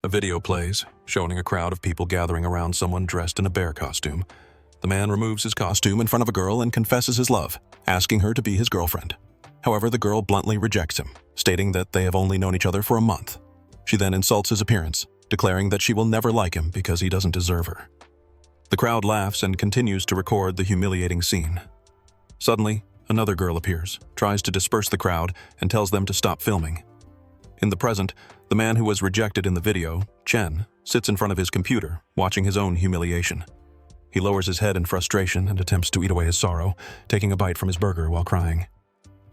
A video plays, showing a crowd of people gathering around someone dressed in a bear costume. The man removes his costume in front of a girl and confesses his love, asking her to be his girlfriend. However, the girl bluntly rejects him, stating that they have only known each other for a month. She then insults his appearance, declaring that she will never like him because he doesn't deserve her. The crowd laughs and continues to record the humiliating scene. Suddenly, another girl appears, tries to disperse the crowd, and tells them to stop filming. In the present, the man who was rejected in the video, Chen, sits in front of his computer, watching his own humiliation. He lowers his head in frustration and attempts to eat away his sorrow, taking a bite from his burger while crying.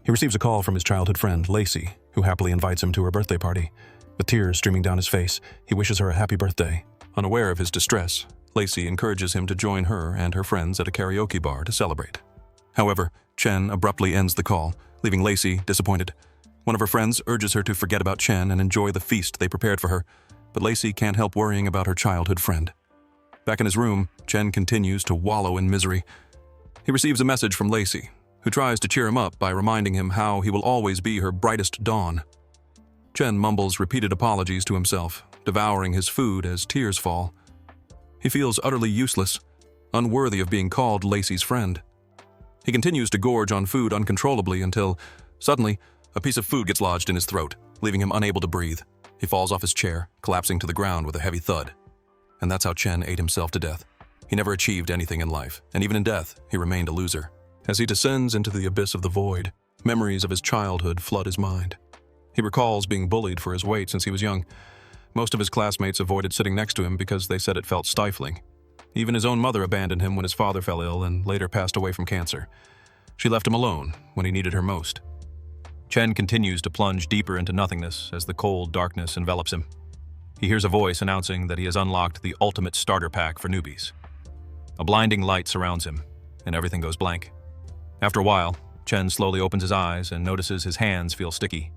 He receives a call from his childhood friend, Lacey, who happily invites him to her birthday party. With tears streaming down his face, he wishes her a happy birthday. Unaware of his distress, Lacey encourages him to join her and her friends at a karaoke bar to celebrate. However, Chen abruptly ends the call, leaving Lacey disappointed. One of her friends urges her to forget about Chen and enjoy the feast they prepared for her, but Lacey can't help worrying about her childhood friend. Back in his room, Chen continues to wallow in misery. He receives a message from Lacey, who tries to cheer him up by reminding him how he will always be her brightest dawn. Chen mumbles repeated apologies to himself, devouring his food as tears fall. He feels utterly useless, unworthy of being called Lacey's friend. He continues to gorge on food uncontrollably until, suddenly, a piece of food gets lodged in his throat, leaving him unable to breathe. He falls off his chair, collapsing to the ground with a heavy thud. And that's how Chen ate himself to death. He never achieved anything in life, and even in death, he remained a loser. As he descends into the abyss of the void, memories of his childhood flood his mind. He recalls being bullied for his weight since he was young. Most of his classmates avoided sitting next to him because they said it felt stifling. Even his own mother abandoned him when his father fell ill and later passed away from cancer. She left him alone when he needed her most. Chen continues to plunge deeper into nothingness as the cold darkness envelops him. He hears a voice announcing that he has unlocked the ultimate starter pack for newbies. A blinding light surrounds him, and everything goes blank. After a while, Chen slowly opens his eyes and notices his hands feel sticky.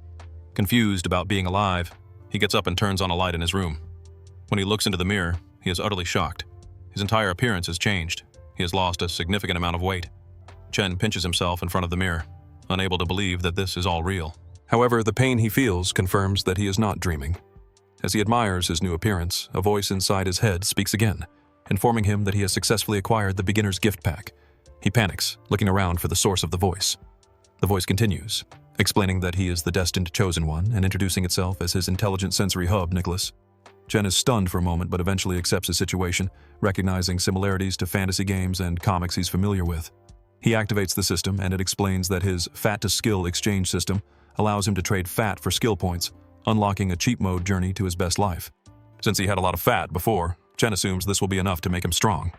Confused about being alive, he gets up and turns on a light in his room. When he looks into the mirror, he is utterly shocked. His entire appearance has changed. He has lost a significant amount of weight. Chen pinches himself in front of the mirror, unable to believe that this is all real. However, the pain he feels confirms that he is not dreaming. As he admires his new appearance, a voice inside his head speaks again, informing him that he has successfully acquired the beginner's gift pack. He panics, looking around for the source of the voice. The voice continues, explaining that he is the destined chosen one and introducing itself as his intelligent sensory hub, Nicholas. Chen is stunned for a moment but eventually accepts his situation, recognizing similarities to fantasy games and comics he's familiar with. He activates the system, and it explains that his fat-to-skill exchange system allows him to trade fat for skill points, unlocking a cheat mode journey to his best life. Since he had a lot of fat before, Chen assumes this will be enough to make him strong.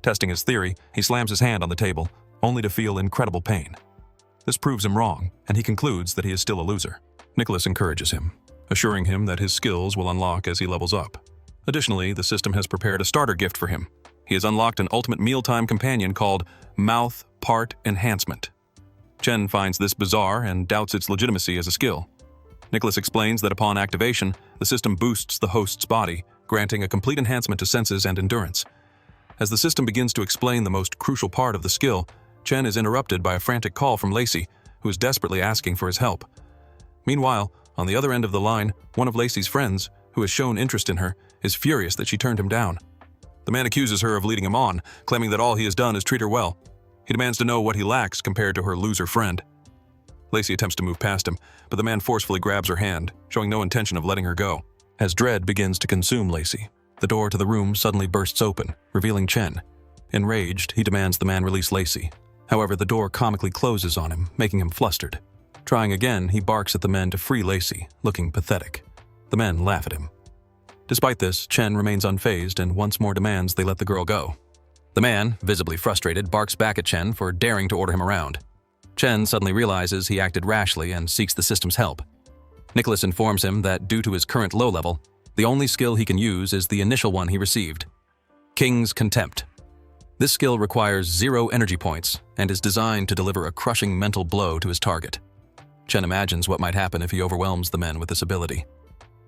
Testing his theory, he slams his hand on the table, only to feel incredible pain. This proves him wrong, and he concludes that he is still a loser. Nicholas encourages him, assuring him that his skills will unlock as he levels up. Additionally, the system has prepared a starter gift for him. He has unlocked an ultimate mealtime companion called Mouth Part Enhancement. Chen finds this bizarre and doubts its legitimacy as a skill. Nicholas explains that upon activation, the system boosts the host's body, granting a complete enhancement to senses and endurance. As the system begins to explain the most crucial part of the skill, Chen is interrupted by a frantic call from Lacey, who is desperately asking for his help. Meanwhile, on the other end of the line, one of Lacey's friends, who has shown interest in her, is furious that she turned him down. The man accuses her of leading him on, claiming that all he has done is treat her well. He demands to know what he lacks compared to her loser friend. Lacey attempts to move past him, but the man forcefully grabs her hand, showing no intention of letting her go. As dread begins to consume Lacey, the door to the room suddenly bursts open, revealing Chen. Enraged, he demands the man release Lacey. However, the door comically closes on him, making him flustered. Trying again, he barks at the men to free Lacey, looking pathetic. The men laugh at him. Despite this, Chen remains unfazed and once more demands they let the girl go. The man, visibly frustrated, barks back at Chen for daring to order him around. Chen suddenly realizes he acted rashly and seeks the system's help. Nicholas informs him that due to his current low level, the only skill he can use is the initial one he received, King's Contempt. This skill requires 0 energy points and is designed to deliver a crushing mental blow to his target. Chen imagines what might happen if he overwhelms the men with this ability.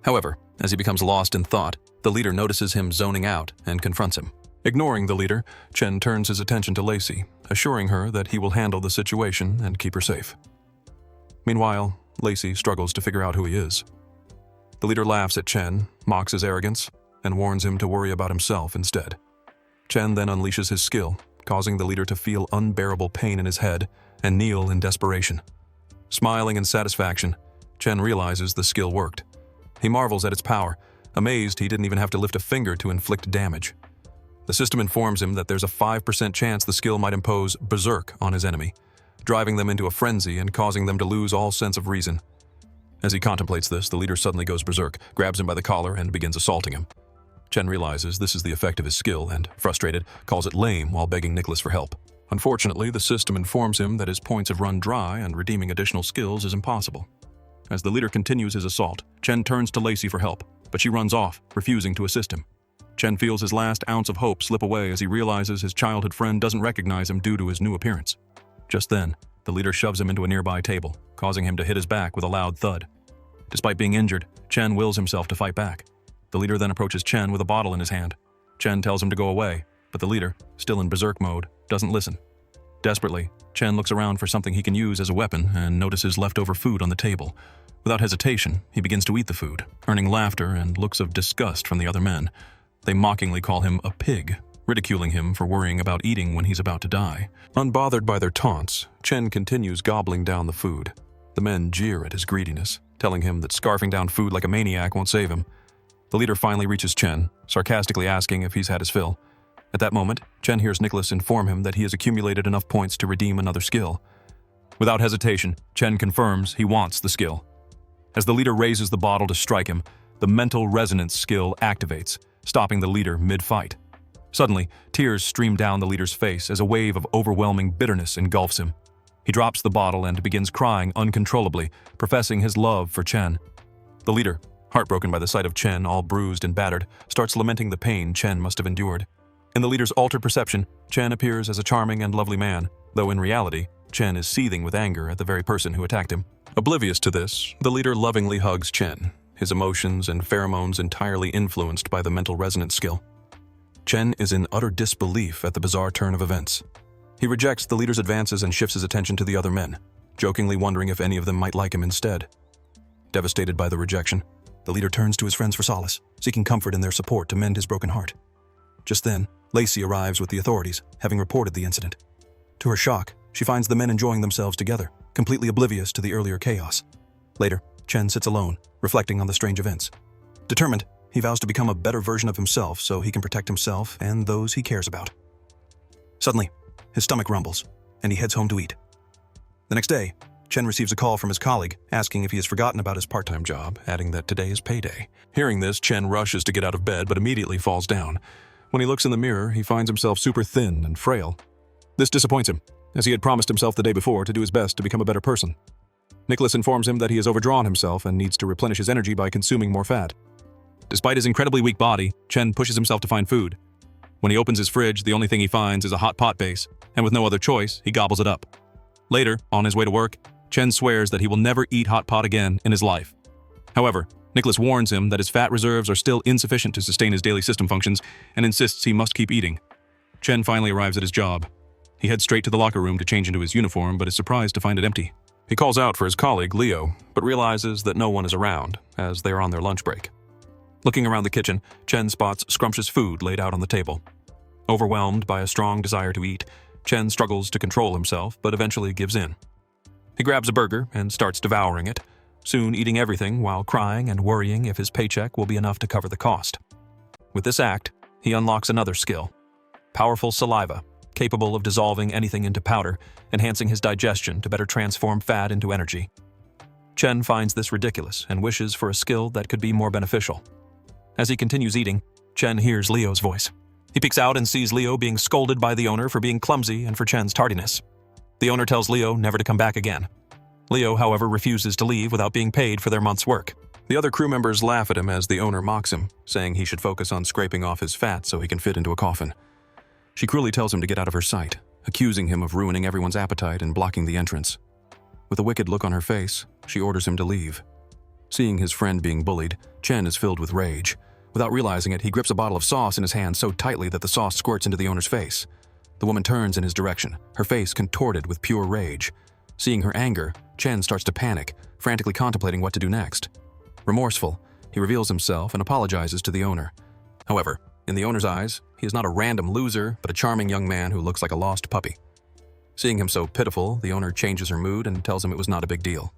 However, as he becomes lost in thought, the leader notices him zoning out and confronts him. Ignoring the leader, Chen turns his attention to Lacey, assuring her that he will handle the situation and keep her safe. Meanwhile, Lacey struggles to figure out who he is. The leader laughs at Chen, mocks his arrogance, and warns him to worry about himself instead. Chen then unleashes his skill, causing the leader to feel unbearable pain in his head and kneel in desperation. Smiling in satisfaction, Chen realizes the skill worked. He marvels at its power, amazed he didn't even have to lift a finger to inflict damage. The system informs him that there's a 5% chance the skill might impose berserk on his enemy, driving them into a frenzy and causing them to lose all sense of reason. As he contemplates this, the leader suddenly goes berserk, grabs him by the collar, and begins assaulting him. Chen realizes this is the effect of his skill and, frustrated, calls it lame while begging Nicholas for help. Unfortunately, the system informs him that his points have run dry and redeeming additional skills is impossible. As the leader continues his assault, Chen turns to Lacey for help, but she runs off, refusing to assist him. Chen feels his last ounce of hope slip away as he realizes his childhood friend doesn't recognize him due to his new appearance. Just then, the leader shoves him into a nearby table, causing him to hit his back with a loud thud. Despite being injured, Chen wills himself to fight back. The leader then approaches Chen with a bottle in his hand. Chen tells him to go away, but the leader, still in berserk mode, doesn't listen. Desperately, Chen looks around for something he can use as a weapon and notices leftover food on the table. Without hesitation, he begins to eat the food, earning laughter and looks of disgust from the other men. They mockingly call him a pig, ridiculing him for worrying about eating when he's about to die. Unbothered by their taunts, Chen continues gobbling down the food. The men jeer at his greediness, telling him that scarfing down food like a maniac won't save him. The leader finally reaches Chen, sarcastically asking if he's had his fill. At that moment, Chen hears Nicholas inform him that he has accumulated enough points to redeem another skill. Without hesitation, Chen confirms he wants the skill. As the leader raises the bottle to strike him, the mental resonance skill activates, stopping the leader mid-fight. Suddenly, tears stream down the leader's face as a wave of overwhelming bitterness engulfs him. He drops the bottle and begins crying uncontrollably, professing his love for Chen. The leader, heartbroken by the sight of Chen all bruised and battered, starts lamenting the pain Chen must have endured. In the leader's altered perception, Chen appears as a charming and lovely man, though in reality, Chen is seething with anger at the very person who attacked him. Oblivious to this, the leader lovingly hugs Chen, his emotions and pheromones entirely influenced by the mental resonance skill. Chen is in utter disbelief at the bizarre turn of events. He rejects the leader's advances and shifts his attention to the other men, jokingly wondering if any of them might like him instead. Devastated by the rejection, the leader turns to his friends for solace, seeking comfort in their support to mend his broken heart. Just then, Lacey arrives with the authorities, having reported the incident. To her shock, she finds the men enjoying themselves together, completely oblivious to the earlier chaos. Later, Chen sits alone, reflecting on the strange events. Determined, he vows to become a better version of himself so he can protect himself and those he cares about. Suddenly, his stomach rumbles, and he heads home to eat. The next day, Chen receives a call from his colleague, asking if he has forgotten about his part-time job, adding that today is payday. Hearing this, Chen rushes to get out of bed but immediately falls down. When he looks in the mirror, he finds himself super thin and frail. This disappoints him, as he had promised himself the day before to do his best to become a better person. Nicholas informs him that he has overdrawn himself and needs to replenish his energy by consuming more fat. Despite his incredibly weak body, Chen pushes himself to find food. When he opens his fridge, the only thing he finds is a hot pot base, and with no other choice, he gobbles it up. Later, on his way to work, Chen swears that he will never eat hot pot again in his life. However, Nicholas warns him that his fat reserves are still insufficient to sustain his daily system functions and insists he must keep eating. Chen finally arrives at his job. He heads straight to the locker room to change into his uniform, but is surprised to find it empty. He calls out for his colleague, Leo, but realizes that no one is around, as they are on their lunch break. Looking around the kitchen, Chen spots scrumptious food laid out on the table. Overwhelmed by a strong desire to eat, Chen struggles to control himself, but eventually gives in. He grabs a burger and starts devouring it, soon eating everything while crying and worrying if his paycheck will be enough to cover the cost. With this act, he unlocks another skill: powerful saliva, capable of dissolving anything into powder, enhancing his digestion to better transform fat into energy. Chen finds this ridiculous and wishes for a skill that could be more beneficial. As he continues eating, Chen hears Leo's voice. He peeks out and sees Leo being scolded by the owner for being clumsy and for Chen's tardiness. The owner tells Leo never to come back again. Leo, however, refuses to leave without being paid for their month's work. The other crew members laugh at him as the owner mocks him, saying he should focus on scraping off his fat so he can fit into a coffin. She cruelly tells him to get out of her sight, accusing him of ruining everyone's appetite and blocking the entrance. With a wicked look on her face, she orders him to leave. Seeing his friend being bullied, Chen is filled with rage. Without realizing it, he grips a bottle of sauce in his hand so tightly that the sauce squirts into the owner's face. The woman turns in his direction, her face contorted with pure rage. Seeing her anger, Chen starts to panic, frantically contemplating what to do next. Remorseful, He reveals himself and apologizes to the owner. However, in the owner's eyes, he is not a random loser, but a charming young man who looks like a lost puppy. Seeing him so pitiful, the owner changes her mood and tells him it was not a big deal.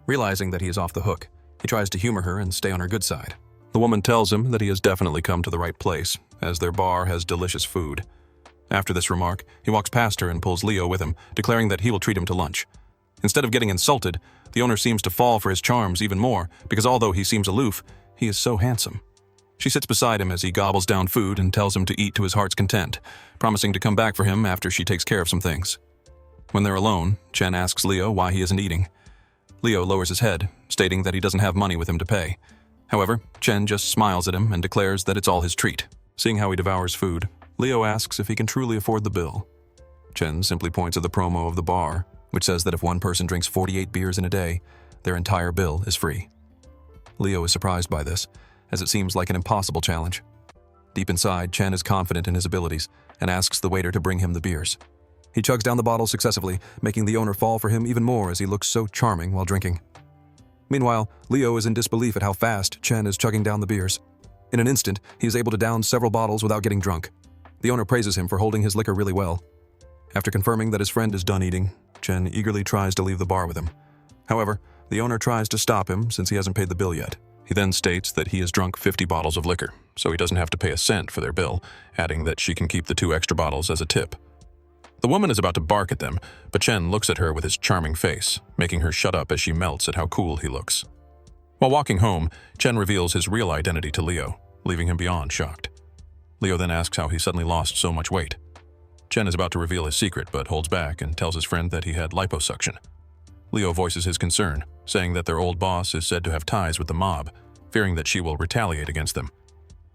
Realizing that he is off the hook, he tries to humor her and stay on her good side. The woman tells him that he has definitely come to the right place, as their bar has delicious food. After this remark, he walks past her and pulls Leo with him, declaring that he will treat him to lunch. Instead of getting insulted, the owner seems to fall for his charms even more, because although he seems aloof, he is so handsome. She sits beside him as he gobbles down food and tells him to eat to his heart's content, promising to come back for him after she takes care of some things. When they're alone, Chen asks Leo why he isn't eating. Leo lowers his head, stating that he doesn't have money with him to pay. However, Chen just smiles at him and declares that it's all his treat. Seeing how he devours food, Leo asks if he can truly afford the bill. Chen simply points at the promo of the bar, which says that if one person drinks 48 beers in a day, their entire bill is free. Leo is surprised by this, as it seems like an impossible challenge. Deep inside, Chen is confident in his abilities and asks the waiter to bring him the beers. He chugs down the bottle successfully, making the owner fall for him even more as he looks so charming while drinking. Meanwhile, Leo is in disbelief at how fast Chen is chugging down the beers. In an instant, he is able to down several bottles without getting drunk. The owner praises him for holding his liquor really well. After confirming that his friend is done eating, Chen eagerly tries to leave the bar with him. However, the owner tries to stop him since he hasn't paid the bill yet. He then states that he has drunk 50 bottles of liquor, so he doesn't have to pay a cent for their bill, adding that she can keep the 2 extra bottles as a tip. The woman is about to bark at them, but Chen looks at her with his charming face, making her shut up as she melts at how cool he looks. While walking home, Chen reveals his real identity to Leo, leaving him beyond shocked. Leo then asks how he suddenly lost so much weight. Chen is about to reveal his secret, but holds back and tells his friend that he had liposuction. Leo voices his concern, saying that their old boss is said to have ties with the mob, fearing that she will retaliate against them.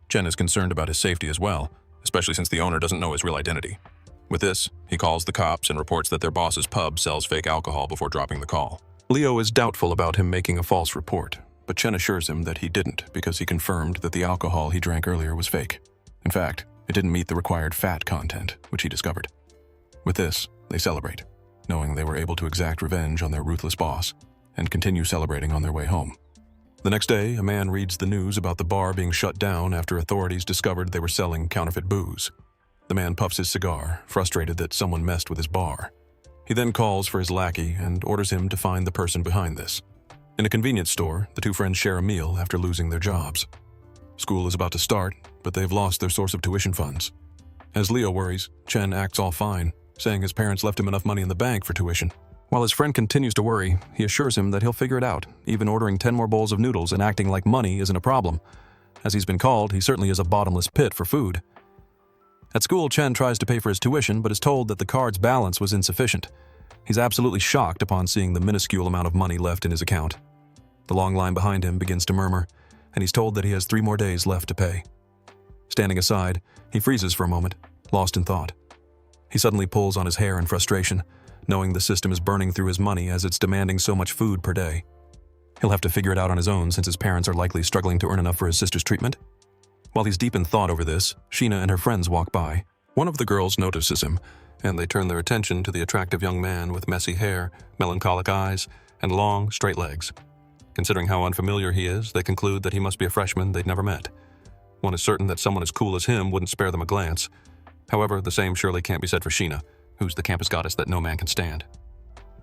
Chen is concerned about his safety as well, especially since the owner doesn't know his real identity. With this, he calls the cops and reports that their boss's pub sells fake alcohol before dropping the call. Leo is doubtful about him making a false report, but Chen assures him that he didn't because he confirmed that the alcohol he drank earlier was fake. In fact, it didn't meet the required fat content, which he discovered. With this, they celebrate, knowing they were able to exact revenge on their ruthless boss, and continue celebrating on their way home. The next day, a man reads the news about the bar being shut down after authorities discovered they were selling counterfeit booze. The man puffs his cigar, frustrated that someone messed with his bar. He then calls for his lackey and orders him to find the person behind this. In a convenience store, the 2 friends share a meal after losing their jobs. School is about to start, but they've lost their source of tuition funds. As Leo worries, Chen acts all fine, saying his parents left him enough money in the bank for tuition. While his friend continues to worry, he assures him that he'll figure it out, even ordering 10 more bowls of noodles and acting like money isn't a problem. As he's been called, he certainly is a bottomless pit for food. At school, Chen tries to pay for his tuition, but is told that the card's balance was insufficient. He's absolutely shocked upon seeing the minuscule amount of money left in his account. The long line behind him begins to murmur, and he's told that he has 3 more days left to pay. Standing aside, he freezes for a moment, lost in thought. He suddenly pulls on his hair in frustration, knowing the system is burning through his money as it's demanding so much food per day. He'll have to figure it out on his own since his parents are likely struggling to earn enough for his sister's treatment. While he's deep in thought over this, Sheena and her friends walk by. One of the girls notices him, and they turn their attention to the attractive young man with messy hair, melancholic eyes, and long, straight legs. Considering how unfamiliar he is, they conclude that he must be a freshman they'd never met. One is certain that someone as cool as him wouldn't spare them a glance. However, the same surely can't be said for Sheena, who's the campus goddess that no man can stand.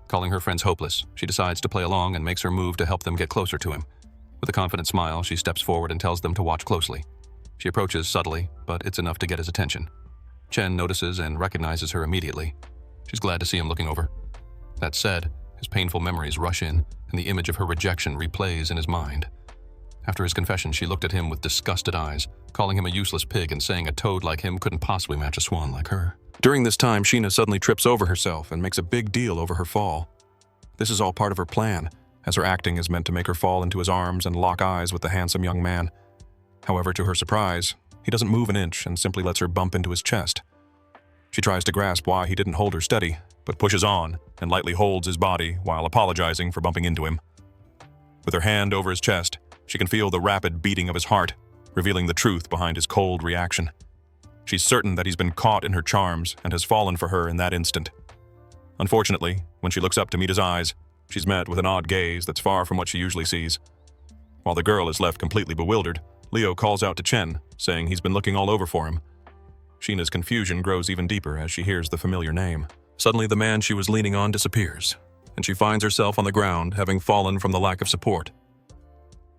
Calling her friends hopeless, she decides to play along and makes her move to help them get closer to him. With a confident smile, she steps forward and tells them to watch closely. She approaches subtly, but it's enough to get his attention. Chen notices and recognizes her immediately. She's glad to see him looking over. That said, his painful memories rush in, and the image of her rejection replays in his mind. After his confession, she looked at him with disgusted eyes, calling him a useless pig and saying a toad like him couldn't possibly match a swan like her. During this time, Sheena suddenly trips over herself and makes a big deal over her fall. This is all part of her plan, as her acting is meant to make her fall into his arms and lock eyes with the handsome young man. However, to her surprise, he doesn't move an inch and simply lets her bump into his chest. She tries to grasp why he didn't hold her steady, but pushes on and lightly holds his body while apologizing for bumping into him. With her hand over his chest, she can feel the rapid beating of his heart, revealing the truth behind his cold reaction. She's certain that he's been caught in her charms and has fallen for her in that instant. Unfortunately, when she looks up to meet his eyes, she's met with an odd gaze that's far from what she usually sees. While the girl is left completely bewildered, Leo calls out to Chen, saying he's been looking all over for him. Sheena's confusion grows even deeper as she hears the familiar name. Suddenly, the man she was leaning on disappears, and she finds herself on the ground, having fallen from the lack of support.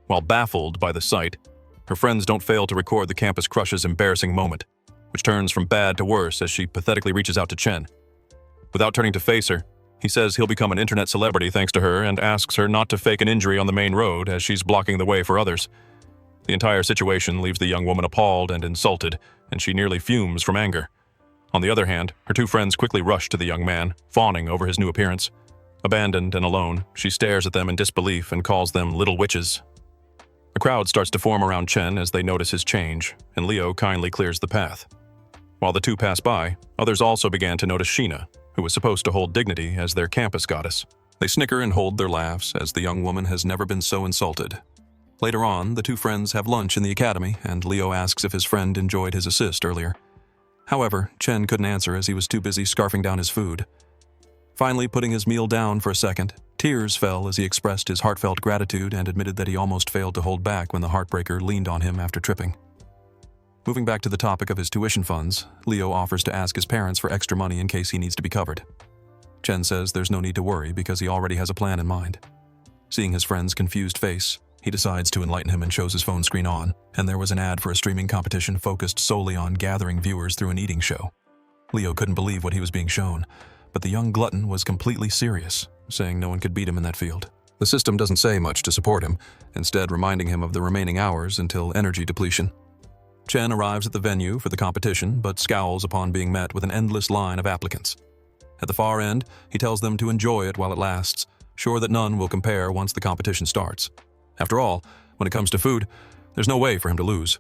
While baffled by the sight, her friends don't fail to record the campus crush's embarrassing moment, which turns from bad to worse as she pathetically reaches out to Chen. Without turning to face her, he says he'll become an internet celebrity thanks to her and asks her not to fake an injury on the main road as she's blocking the way for others. The entire situation leaves the young woman appalled and insulted, and she nearly fumes from anger. On the other hand, her two friends quickly rush to the young man, fawning over his new appearance. Abandoned and alone, she stares at them in disbelief and calls them little witches. A crowd starts to form around Chen as they notice his change, and Leo kindly clears the path. While the two pass by, others also began to notice Sheena, who was supposed to hold dignity as their campus goddess. They snicker and hold their laughs as the young woman has never been so insulted. Later on, the two friends have lunch in the academy, and Leo asks if his friend enjoyed his assist earlier. However, Chen couldn't answer as he was too busy scarfing down his food. Finally, putting his meal down for a second, tears fell as he expressed his heartfelt gratitude and admitted that he almost failed to hold back when the heartbreaker leaned on him after tripping. Moving back to the topic of his tuition funds, Leo offers to ask his parents for extra money in case he needs to be covered. Chen says there's no need to worry because he already has a plan in mind. Seeing his friend's confused face, he decides to enlighten him and shows his phone screen on, and there was an ad for a streaming competition focused solely on gathering viewers through an eating show. Leo couldn't believe what he was being shown, but the young glutton was completely serious, saying no one could beat him in that field. The system doesn't say much to support him, instead reminding him of the remaining hours until energy depletion. Chen arrives at the venue for the competition, but scowls upon being met with an endless line of applicants. At the far end, he tells them to enjoy it while it lasts, sure that none will compare once the competition starts. After all, when it comes to food, there's no way for him to lose.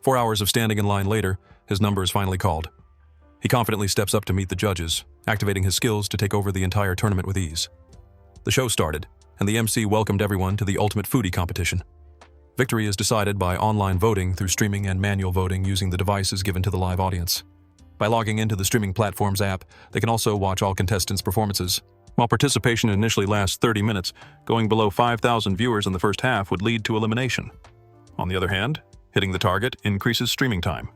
4 hours of standing in line later, his number is finally called. He confidently steps up to meet the judges, activating his skills to take over the entire tournament with ease. The show started, and the MC welcomed everyone to the Ultimate Foodie competition. Victory is decided by online voting through streaming and manual voting using the devices given to the live audience. By logging into the streaming platform's app, they can also watch all contestants' performances. While participation initially lasts 30 minutes, going below 5,000 viewers in the first half would lead to elimination. On the other hand, hitting the target increases streaming time.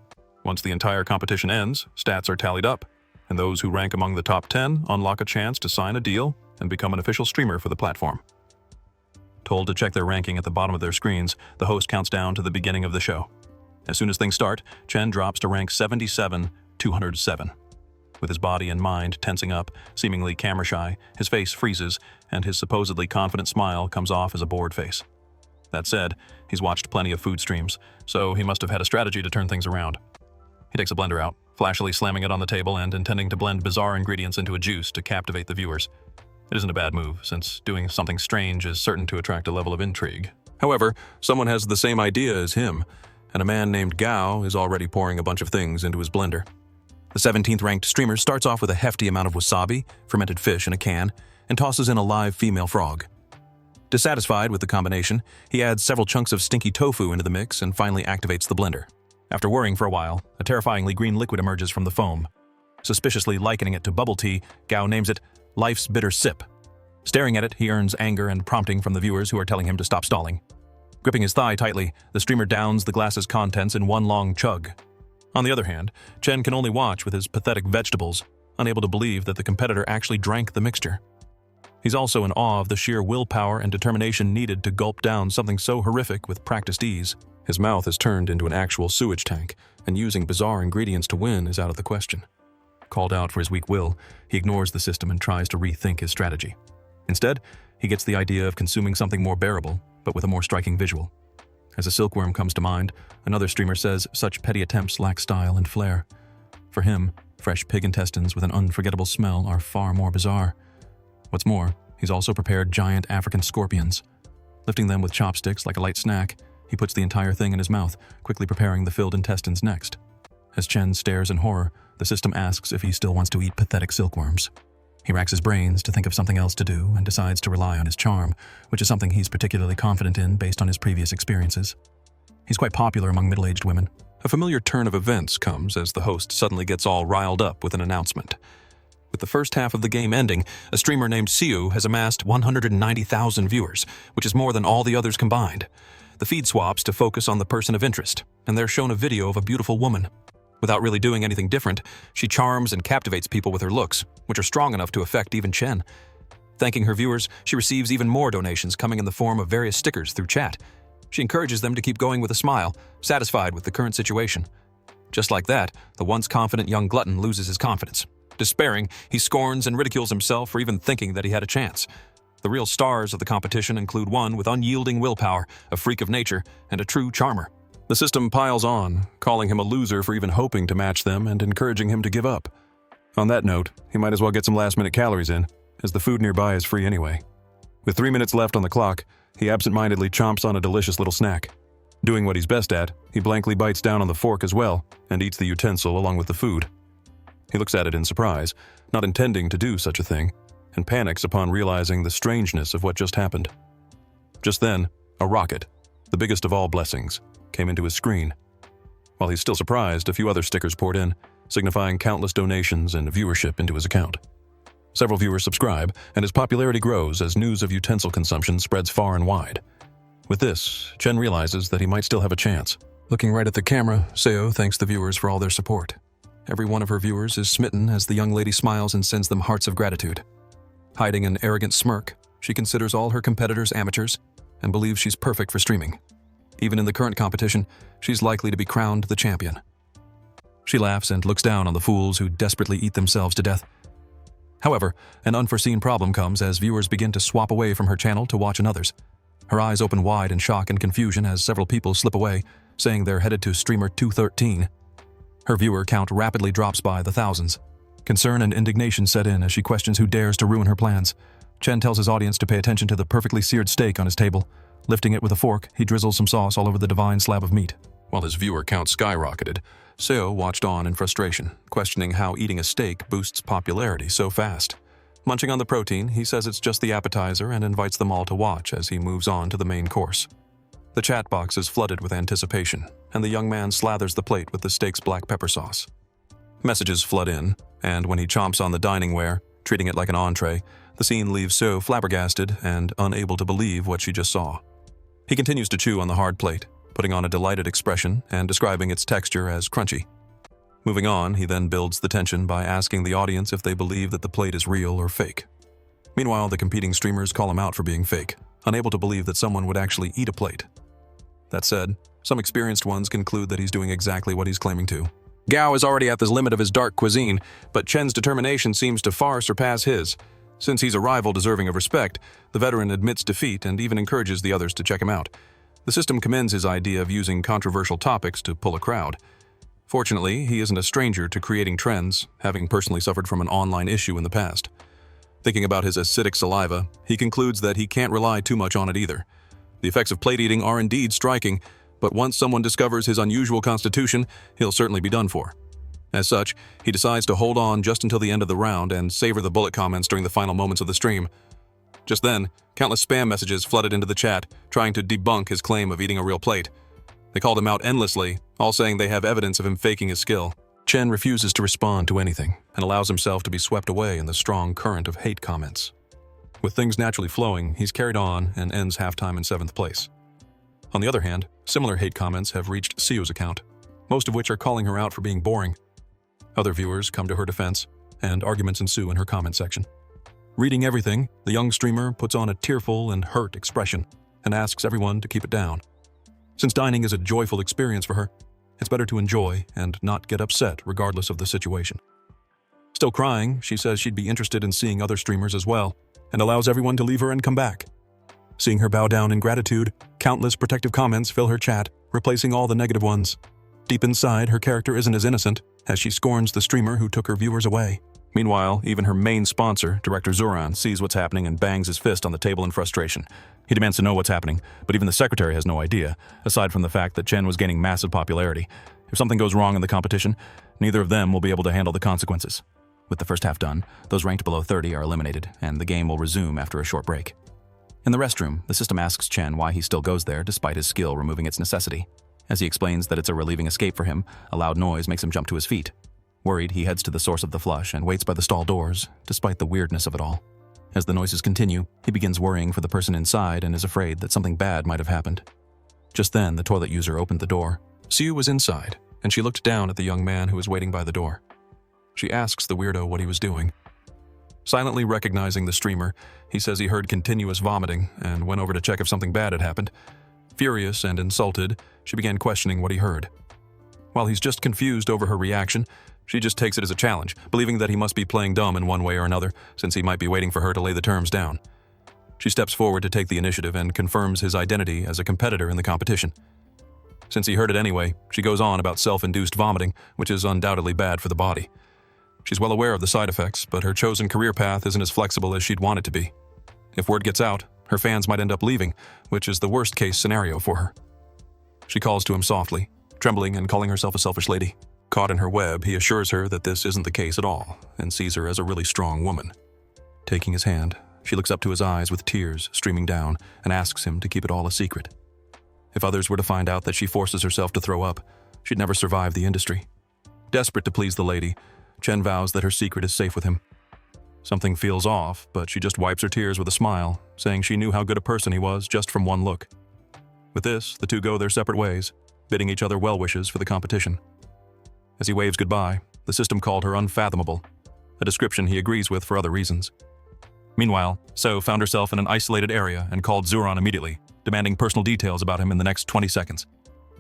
Once the entire competition ends, stats are tallied up, and those who rank among the top 10 unlock a chance to sign a deal and become an official streamer for the platform. Told to check their ranking at the bottom of their screens, the host counts down to the beginning of the show. As soon as things start, Chen drops to rank 77,207. With his body and mind tensing up, seemingly camera-shy, his face freezes, and his supposedly confident smile comes off as a bored face. That said, he's watched plenty of food streams, so he must have had a strategy to turn things around. He takes a blender out, flashily slamming it on the table and intending to blend bizarre ingredients into a juice to captivate the viewers. It isn't a bad move, since doing something strange is certain to attract a level of intrigue. However, someone has the same idea as him, and a man named Gao is already pouring a bunch of things into his blender. The 17th ranked streamer starts off with a hefty amount of wasabi, fermented fish in a can, and tosses in a live female frog. Dissatisfied with the combination, he adds several chunks of stinky tofu into the mix and finally activates the blender. After worrying for a while, a terrifyingly green liquid emerges from the foam. Suspiciously likening it to bubble tea, Gao names it Life's Bitter Sip. Staring at it, he earns anger and prompting from the viewers who are telling him to stop stalling. Gripping his thigh tightly, the streamer downs the glass's contents in one long chug. On the other hand, Chen can only watch with his pathetic vegetables, unable to believe that the competitor actually drank the mixture. He's also in awe of the sheer willpower and determination needed to gulp down something so horrific with practiced ease. His mouth is turned into an actual sewage tank, and using bizarre ingredients to win is out of the question. Called out for his weak will, he ignores the system and tries to rethink his strategy. Instead, he gets the idea of consuming something more bearable, but with a more striking visual. As a silkworm comes to mind, another streamer says such petty attempts lack style and flair. For him, fresh pig intestines with an unforgettable smell are far more bizarre. What's more, he's also prepared giant African scorpions. Lifting them with chopsticks like a light snack, he puts the entire thing in his mouth, quickly preparing the filled intestines next. As Chen stares in horror, the system asks if he still wants to eat pathetic silkworms. He racks his brains to think of something else to do and decides to rely on his charm, which is something he's particularly confident in based on his previous experiences. He's quite popular among middle-aged women. A familiar turn of events comes as the host suddenly gets all riled up with an announcement. With the first half of the game ending, a streamer named Siu has amassed 190,000 viewers, which is more than all the others combined. the feed swaps to focus on the person of interest, and they're shown a video of a beautiful woman. Without really doing anything different, she charms and captivates people with her looks, which are strong enough to affect even Chen. Thanking her viewers, she receives even more donations coming in the form of various stickers through chat. She encourages them to keep going with a smile, satisfied with the current situation. Just like that, the once confident young glutton loses his confidence. Despairing, he scorns and ridicules himself for even thinking that he had a chance. The real stars of the competition include one with unyielding willpower, a freak of nature, and a true charmer. The system piles on, calling him a loser for even hoping to match them and encouraging him to give up. On that note, he might as well get some last-minute calories in, as the food nearby is free anyway. With 3 minutes left on the clock, he absent-mindedly chomps on a delicious little snack. Doing what he's best at, he blankly bites down on the fork as well and eats the utensil along with the food. He looks at it in surprise, not intending to do such a thing, and panics upon realizing the strangeness of what just happened. Just then, a rocket, the biggest of all blessings, came into his screen. While he's still surprised, a few other stickers poured in, signifying countless donations and viewership into his account. Several viewers subscribe, and his popularity grows as news of utensil consumption spreads far and wide. With this, Chen realizes that he might still have a chance. Looking right at the camera, Seo thanks the viewers for all their support. Every one of her viewers is smitten as the young lady smiles and sends them hearts of gratitude. Hiding an arrogant smirk, she considers all her competitors amateurs and believes she's perfect for streaming. Even in the current competition, she's likely to be crowned the champion. She laughs and looks down on the fools who desperately eat themselves to death. However, an unforeseen problem comes as viewers begin to swap away from her channel to watch another's. Her eyes open wide in shock and confusion as several people slip away, saying they're headed to streamer 213. Her viewer count rapidly drops by the thousands. Concern and indignation set in as she questions who dares to ruin her plans. Chen tells his audience to pay attention to the perfectly seared steak on his table. Lifting it with a fork, he drizzles some sauce all over the divine slab of meat. While his viewer count skyrocketed, Seo watched on in frustration, questioning how eating a steak boosts popularity so fast. Munching on the protein, he says it's just the appetizer and invites them all to watch as he moves on to the main course. The chat box is flooded with anticipation, and the young man slathers the plate with the steak's black pepper sauce. Messages flood in, and when he chomps on the dining ware, treating it like an entree, the scene leaves Seo flabbergasted and unable to believe what she just saw. He continues to chew on the hard plate, putting on a delighted expression and describing its texture as crunchy. Moving on, he then builds the tension by asking the audience if they believe that the plate is real or fake. Meanwhile, the competing streamers call him out for being fake, unable to believe that someone would actually eat a plate. That said, some experienced ones conclude that he's doing exactly what he's claiming to. Gao is already at the limit of his dark cuisine, but Chen's determination seems to far surpass his. Since he's a rival deserving of respect, the veteran admits defeat and even encourages the others to check him out. The system commends his idea of using controversial topics to pull a crowd. Fortunately, he isn't a stranger to creating trends, having personally suffered from an online issue in the past. Thinking about his acidic saliva, he concludes that he can't rely too much on it either. The effects of plate eating are indeed striking, but once someone discovers his unusual constitution, he'll certainly be done for. As such, he decides to hold on just until the end of the round and savor the bullet comments during the final moments of the stream. Just then, countless spam messages flooded into the chat, trying to debunk his claim of eating a real plate. They called him out endlessly, all saying they have evidence of him faking his skill. Chen refuses to respond to anything and allows himself to be swept away in the strong current of hate comments. With things naturally flowing, he's carried on and ends halftime in 7th place. On the other hand, similar hate comments have reached Seo's account, most of which are calling her out for being boring. Other viewers come to her defense, and arguments ensue in her comment section. Reading everything, the young streamer puts on a tearful and hurt expression and asks everyone to keep it down. Since dining is a joyful experience for her, it's better to enjoy and not get upset regardless of the situation. Still crying, she says she'd be interested in seeing other streamers as well, and allows everyone to leave her and come back. Seeing her bow down in gratitude, countless protective comments fill her chat, replacing all the negative ones. Deep inside, her character isn't as innocent, as she scorns the streamer who took her viewers away. Meanwhile, even her main sponsor, Director Zoran, sees what's happening and bangs his fist on the table in frustration. He demands to know what's happening, but even the secretary has no idea, aside from the fact that Chen was gaining massive popularity. If something goes wrong in the competition, neither of them will be able to handle the consequences. With the first half done, those ranked below 30 are eliminated, and the game will resume after a short break. In the restroom, the system asks Chen why he still goes there despite his skill removing its necessity. As he explains that it's a relieving escape for him, a loud noise makes him jump to his feet. Worried, he heads to the source of the flush and waits by the stall doors, despite the weirdness of it all. As the noises continue, he begins worrying for the person inside and is afraid that something bad might have happened. Just then, the toilet user opened the door. Siu was inside, and she looked down at the young man who was waiting by the door. She asks the weirdo what he was doing. Silently recognizing the streamer, he says he heard continuous vomiting and went over to check if something bad had happened. Furious and insulted, she began questioning what he heard. While he's just confused over her reaction, she just takes it as a challenge, believing that he must be playing dumb in one way or another, since he might be waiting for her to lay the terms down. She steps forward to take the initiative and confirms his identity as a competitor in the competition. Since he heard it anyway, she goes on about self-induced vomiting, which is undoubtedly bad for the body. She's well aware of the side effects, but her chosen career path isn't as flexible as she'd want it to be. If word gets out, her fans might end up leaving, which is the worst-case scenario for her. She calls to him softly, trembling and calling herself a selfish lady. Caught in her web, he assures her that this isn't the case at all, and sees her as a really strong woman. Taking his hand, she looks up to his eyes with tears streaming down and asks him to keep it all a secret. If others were to find out that she forces herself to throw up, she'd never survive the industry. Desperate to please the lady, Chen vows that her secret is safe with him. Something feels off, but she just wipes her tears with a smile, saying she knew how good a person he was just from one look. With this, the two go their separate ways, bidding each other well wishes for the competition. As he waves goodbye, the system called her unfathomable, a description he agrees with for other reasons. Meanwhile, So found herself in an isolated area and called Zuran immediately, demanding personal details about him in the next 20 seconds.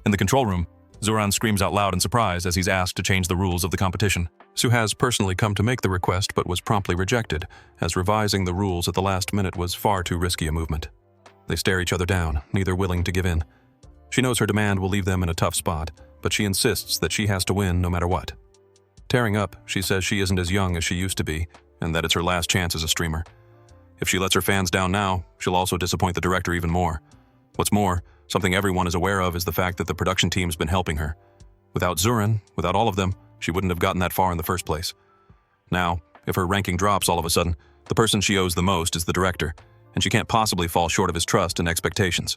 In the control room, Zuran screams out loud in surprise as he's asked to change the rules of the competition. Su has personally come to make the request but was promptly rejected, as revising the rules at the last minute was far too risky a movement. They stare each other down, neither willing to give in. She knows her demand will leave them in a tough spot, but she insists that she has to win no matter what. Tearing up, she says she isn't as young as she used to be, and that it's her last chance as a streamer. If she lets her fans down now, she'll also disappoint the director even more. What's more, something everyone is aware of is the fact that the production team's been helping her. Without Zuran, without all of them, she wouldn't have gotten that far in the first place. Now, if her ranking drops all of a sudden, the person she owes the most is the director, and she can't possibly fall short of his trust and expectations.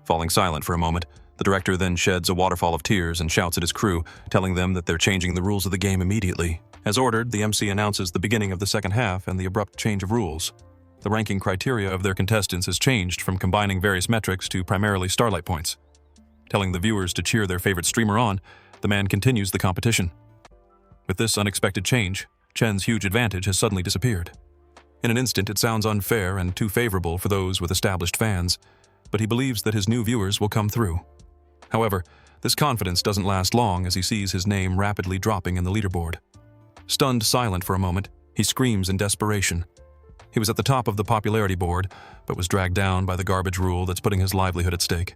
Falling silent for a moment, the director then sheds a waterfall of tears and shouts at his crew, telling them that they're changing the rules of the game immediately. As ordered, the MC announces the beginning of the second half and the abrupt change of rules. The ranking criteria of their contestants has changed from combining various metrics to primarily starlight points. Telling the viewers to cheer their favorite streamer on, the man continues the competition. With this unexpected change, Chen's huge advantage has suddenly disappeared. In an instant, it sounds unfair and too favorable for those with established fans, but he believes that his new viewers will come through. However, this confidence doesn't last long as he sees his name rapidly dropping in the leaderboard. Stunned silent for a moment, he screams in desperation. He was at the top of the popularity board, but was dragged down by the garbage rule that's putting his livelihood at stake.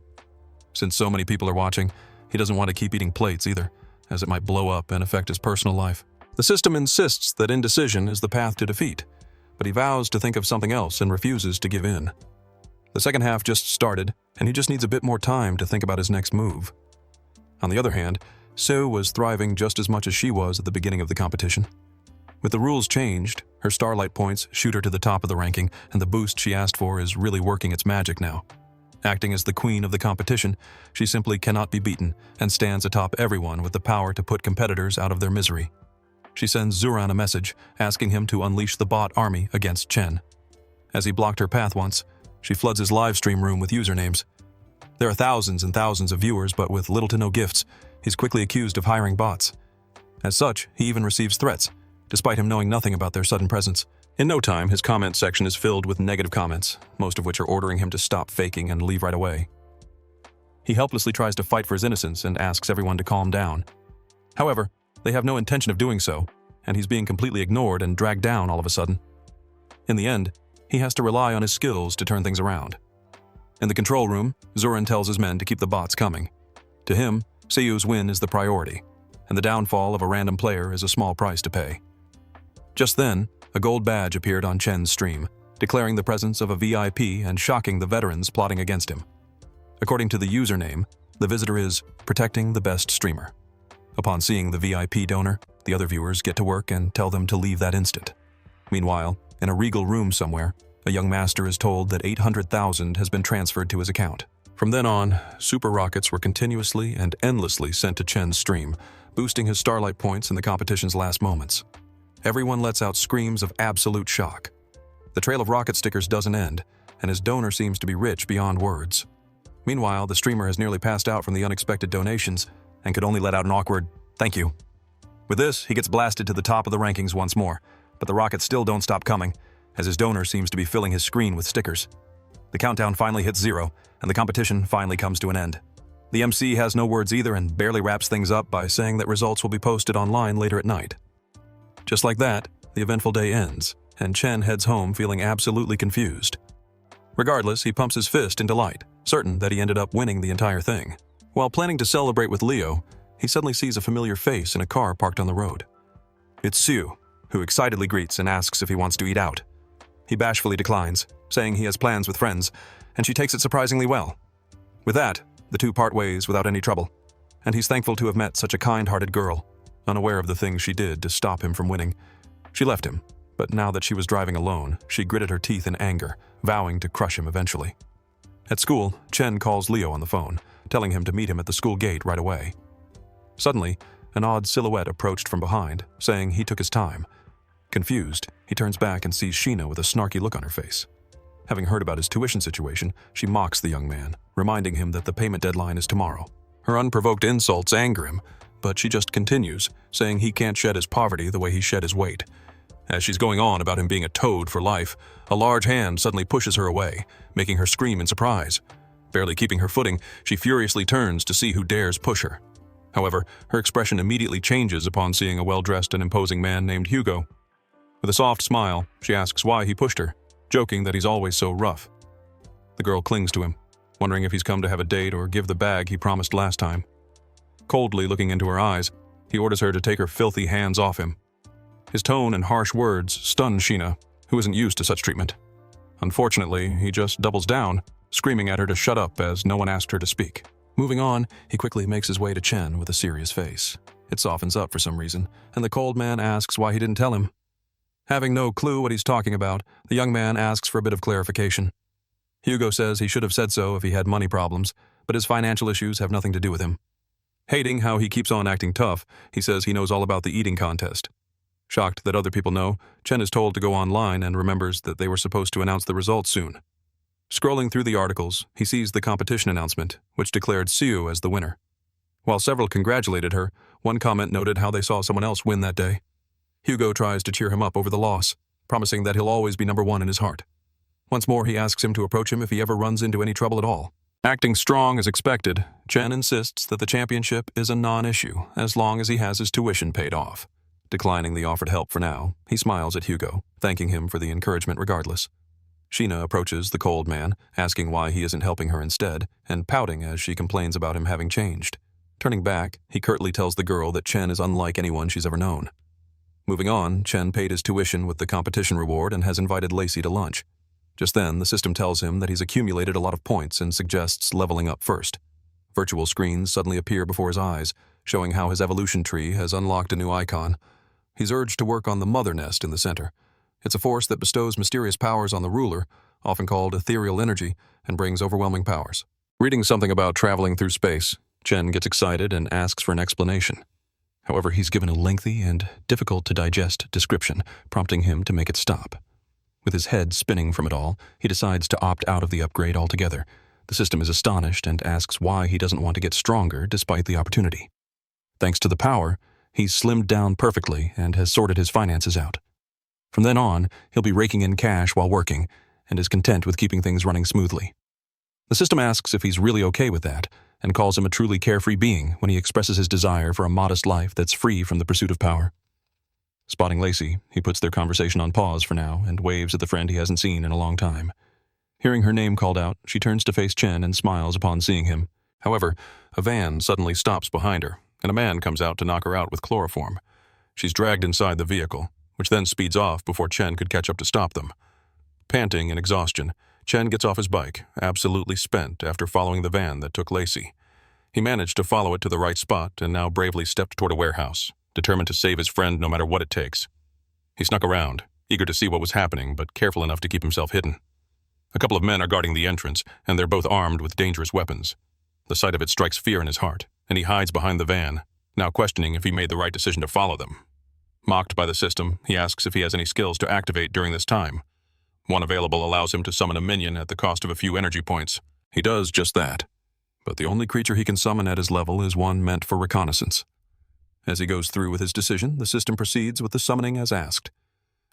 Since so many people are watching, he doesn't want to keep eating plates either, as it might blow up and affect his personal life. The system insists that indecision is the path to defeat, but he vows to think of something else and refuses to give in. The second half just started, and he just needs a bit more time to think about his next move. On the other hand, So was thriving just as much as she was at the beginning of the competition. With the rules changed, her starlight points shoot her to the top of the ranking, and the boost she asked for is really working its magic now. Acting as the queen of the competition, she simply cannot be beaten and stands atop everyone with the power to put competitors out of their misery. She sends Zuran a message, asking him to unleash the bot army against Chen. As he blocked her path once, she floods his livestream room with usernames. There are thousands and thousands of viewers, but with little to no gifts, he's quickly accused of hiring bots. As such, he even receives threats, despite him knowing nothing about their sudden presence. In no time, his comment section is filled with negative comments, most of which are ordering him to stop faking and leave right away. He helplessly tries to fight for his innocence and asks everyone to calm down. However, they have no intention of doing so, and he's being completely ignored and dragged down all of a sudden. In the end, he has to rely on his skills to turn things around. In the control room, Zuran tells his men to keep the bots coming. To him, Seiyu's win is the priority, and the downfall of a random player is a small price to pay. Just then, a gold badge appeared on Chen's stream, declaring the presence of a VIP and shocking the veterans plotting against him. According to the username, the visitor is protecting the best streamer. Upon seeing the VIP donor, the other viewers get to work and tell them to leave that instant. Meanwhile, in a regal room somewhere, a young master is told that 800,000 has been transferred to his account. From then on, super rockets were continuously and endlessly sent to Chen's stream, boosting his starlight points in the competition's last moments. Everyone lets out screams of absolute shock. The trail of rocket stickers doesn't end, and his donor seems to be rich beyond words. Meanwhile, the streamer has nearly passed out from the unexpected donations and could only let out an awkward, "Thank you." With this, he gets blasted to the top of the rankings once more, but the rockets still don't stop coming, as his donor seems to be filling his screen with stickers. The countdown finally hits 0, and the competition finally comes to an end. The MC has no words either and barely wraps things up by saying that results will be posted online later at night. Just like that, the eventful day ends, and Chen heads home feeling absolutely confused. Regardless, he pumps his fist in delight, certain that he ended up winning the entire thing. While planning to celebrate with Leo, he suddenly sees a familiar face in a car parked on the road. It's Sue, who excitedly greets and asks if he wants to eat out. He bashfully declines, saying he has plans with friends, and she takes it surprisingly well. With that, the two part ways without any trouble, and he's thankful to have met such a kind-hearted girl, unaware of the things she did to stop him from winning. She left him, but now that she was driving alone, she gritted her teeth in anger, vowing to crush him eventually. At school, Chen calls Leo on the phone, telling him to meet him at the school gate right away. Suddenly, an odd silhouette approached from behind, saying he took his time. Confused, he turns back and sees Sheena with a snarky look on her face. Having heard about his tuition situation, she mocks the young man, reminding him that the payment deadline is tomorrow. Her unprovoked insults anger him, but she just continues, saying he can't shed his poverty the way he shed his weight. As she's going on about him being a toad for life, a large hand suddenly pushes her away, making her scream in surprise. Barely keeping her footing, she furiously turns to see who dares push her. However, her expression immediately changes upon seeing a well-dressed and imposing man named Hugo. With a soft smile, she asks why he pushed her, joking that he's always so rough. The girl clings to him, wondering if he's come to have a date or give the bag he promised last time. Coldly looking into her eyes, he orders her to take her filthy hands off him. His tone and harsh words stun Sheena, who isn't used to such treatment. Unfortunately, he just doubles down, screaming at her to shut up as no one asked her to speak. Moving on, he quickly makes his way to Chen with a serious face. It softens up for some reason, and the cold man asks why he didn't tell him. Having no clue what he's talking about, the young man asks for a bit of clarification. Hugo says he should have said so if he had money problems, but his financial issues have nothing to do with him. Hating how he keeps on acting tough, he says he knows all about the eating contest. Shocked that other people know, Chen is told to go online and remembers that they were supposed to announce the results soon. Scrolling through the articles, he sees the competition announcement, which declared Siu as the winner. While several congratulated her, one comment noted how they saw someone else win that day. Hugo tries to cheer him up over the loss, promising that he'll always be number one in his heart. Once more, he asks him to approach him if he ever runs into any trouble at all. Acting strong as expected, Chen insists that the championship is a non-issue as long as he has his tuition paid off. Declining the offered help for now, he smiles at Hugo, thanking him for the encouragement regardless. Sheena approaches the cold man, asking why he isn't helping her instead, and pouting as she complains about him having changed. Turning back, he curtly tells the girl that Chen is unlike anyone she's ever known. Moving on, Chen paid his tuition with the competition reward and has invited Lacey to lunch. Just then, the system tells him that he's accumulated a lot of points and suggests leveling up first. Virtual screens suddenly appear before his eyes, showing how his evolution tree has unlocked a new icon. He's urged to work on the mother nest in the center. It's a force that bestows mysterious powers on the ruler, often called ethereal energy, and brings overwhelming powers. Reading something about traveling through space, Chen gets excited and asks for an explanation. However, he's given a lengthy and difficult-to-digest description, prompting him to make it stop. With his head spinning from it all, he decides to opt out of the upgrade altogether. The system is astonished and asks why he doesn't want to get stronger despite the opportunity. Thanks to the power, he's slimmed down perfectly and has sorted his finances out. From then on, he'll be raking in cash while working, and is content with keeping things running smoothly. The system asks if he's really okay with that, and calls him a truly carefree being when he expresses his desire for a modest life that's free from the pursuit of power. Spotting Lacey, he puts their conversation on pause for now and waves at the friend he hasn't seen in a long time. Hearing her name called out, she turns to face Chen and smiles upon seeing him. However, a van suddenly stops behind her, and a man comes out to knock her out with chloroform. She's dragged inside the vehicle, which then speeds off before Chen could catch up to stop them. Panting in exhaustion, Chen gets off his bike, absolutely spent after following the van that took Lacey. He managed to follow it to the right spot and now bravely stepped toward a warehouse, determined to save his friend no matter what it takes. He snuck around, eager to see what was happening, but careful enough to keep himself hidden. A couple of men are guarding the entrance, and they're both armed with dangerous weapons. The sight of it strikes fear in his heart, and he hides behind the van, now questioning if he made the right decision to follow them. Mocked by the system, he asks if he has any skills to activate during this time. One available allows him to summon a minion at the cost of a few energy points. He does just that, but the only creature he can summon at his level is one meant for reconnaissance. As he goes through with his decision, the system proceeds with the summoning as asked.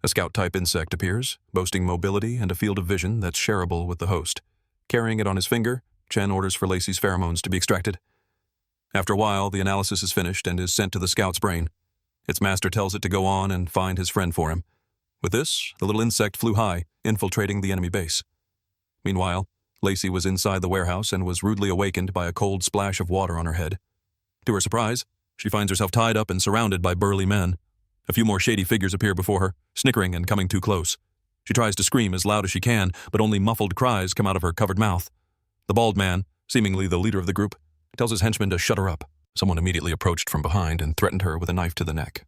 A scout-type insect appears, boasting mobility and a field of vision that's shareable with the host. Carrying it on his finger, Chen orders for Lacey's pheromones to be extracted. After a while, the analysis is finished and is sent to the scout's brain. Its master tells it to go on and find his friend for him. With this, the little insect flew high, infiltrating the enemy base. Meanwhile, Lacey was inside the warehouse and was rudely awakened by a cold splash of water on her head. To her surprise, she finds herself tied up and surrounded by burly men. A few more shady figures appear before her, snickering and coming too close. She tries to scream as loud as she can, but only muffled cries come out of her covered mouth. The bald man, seemingly the leader of the group, tells his henchman to shut her up. Someone immediately approached from behind and threatened her with a knife to the neck.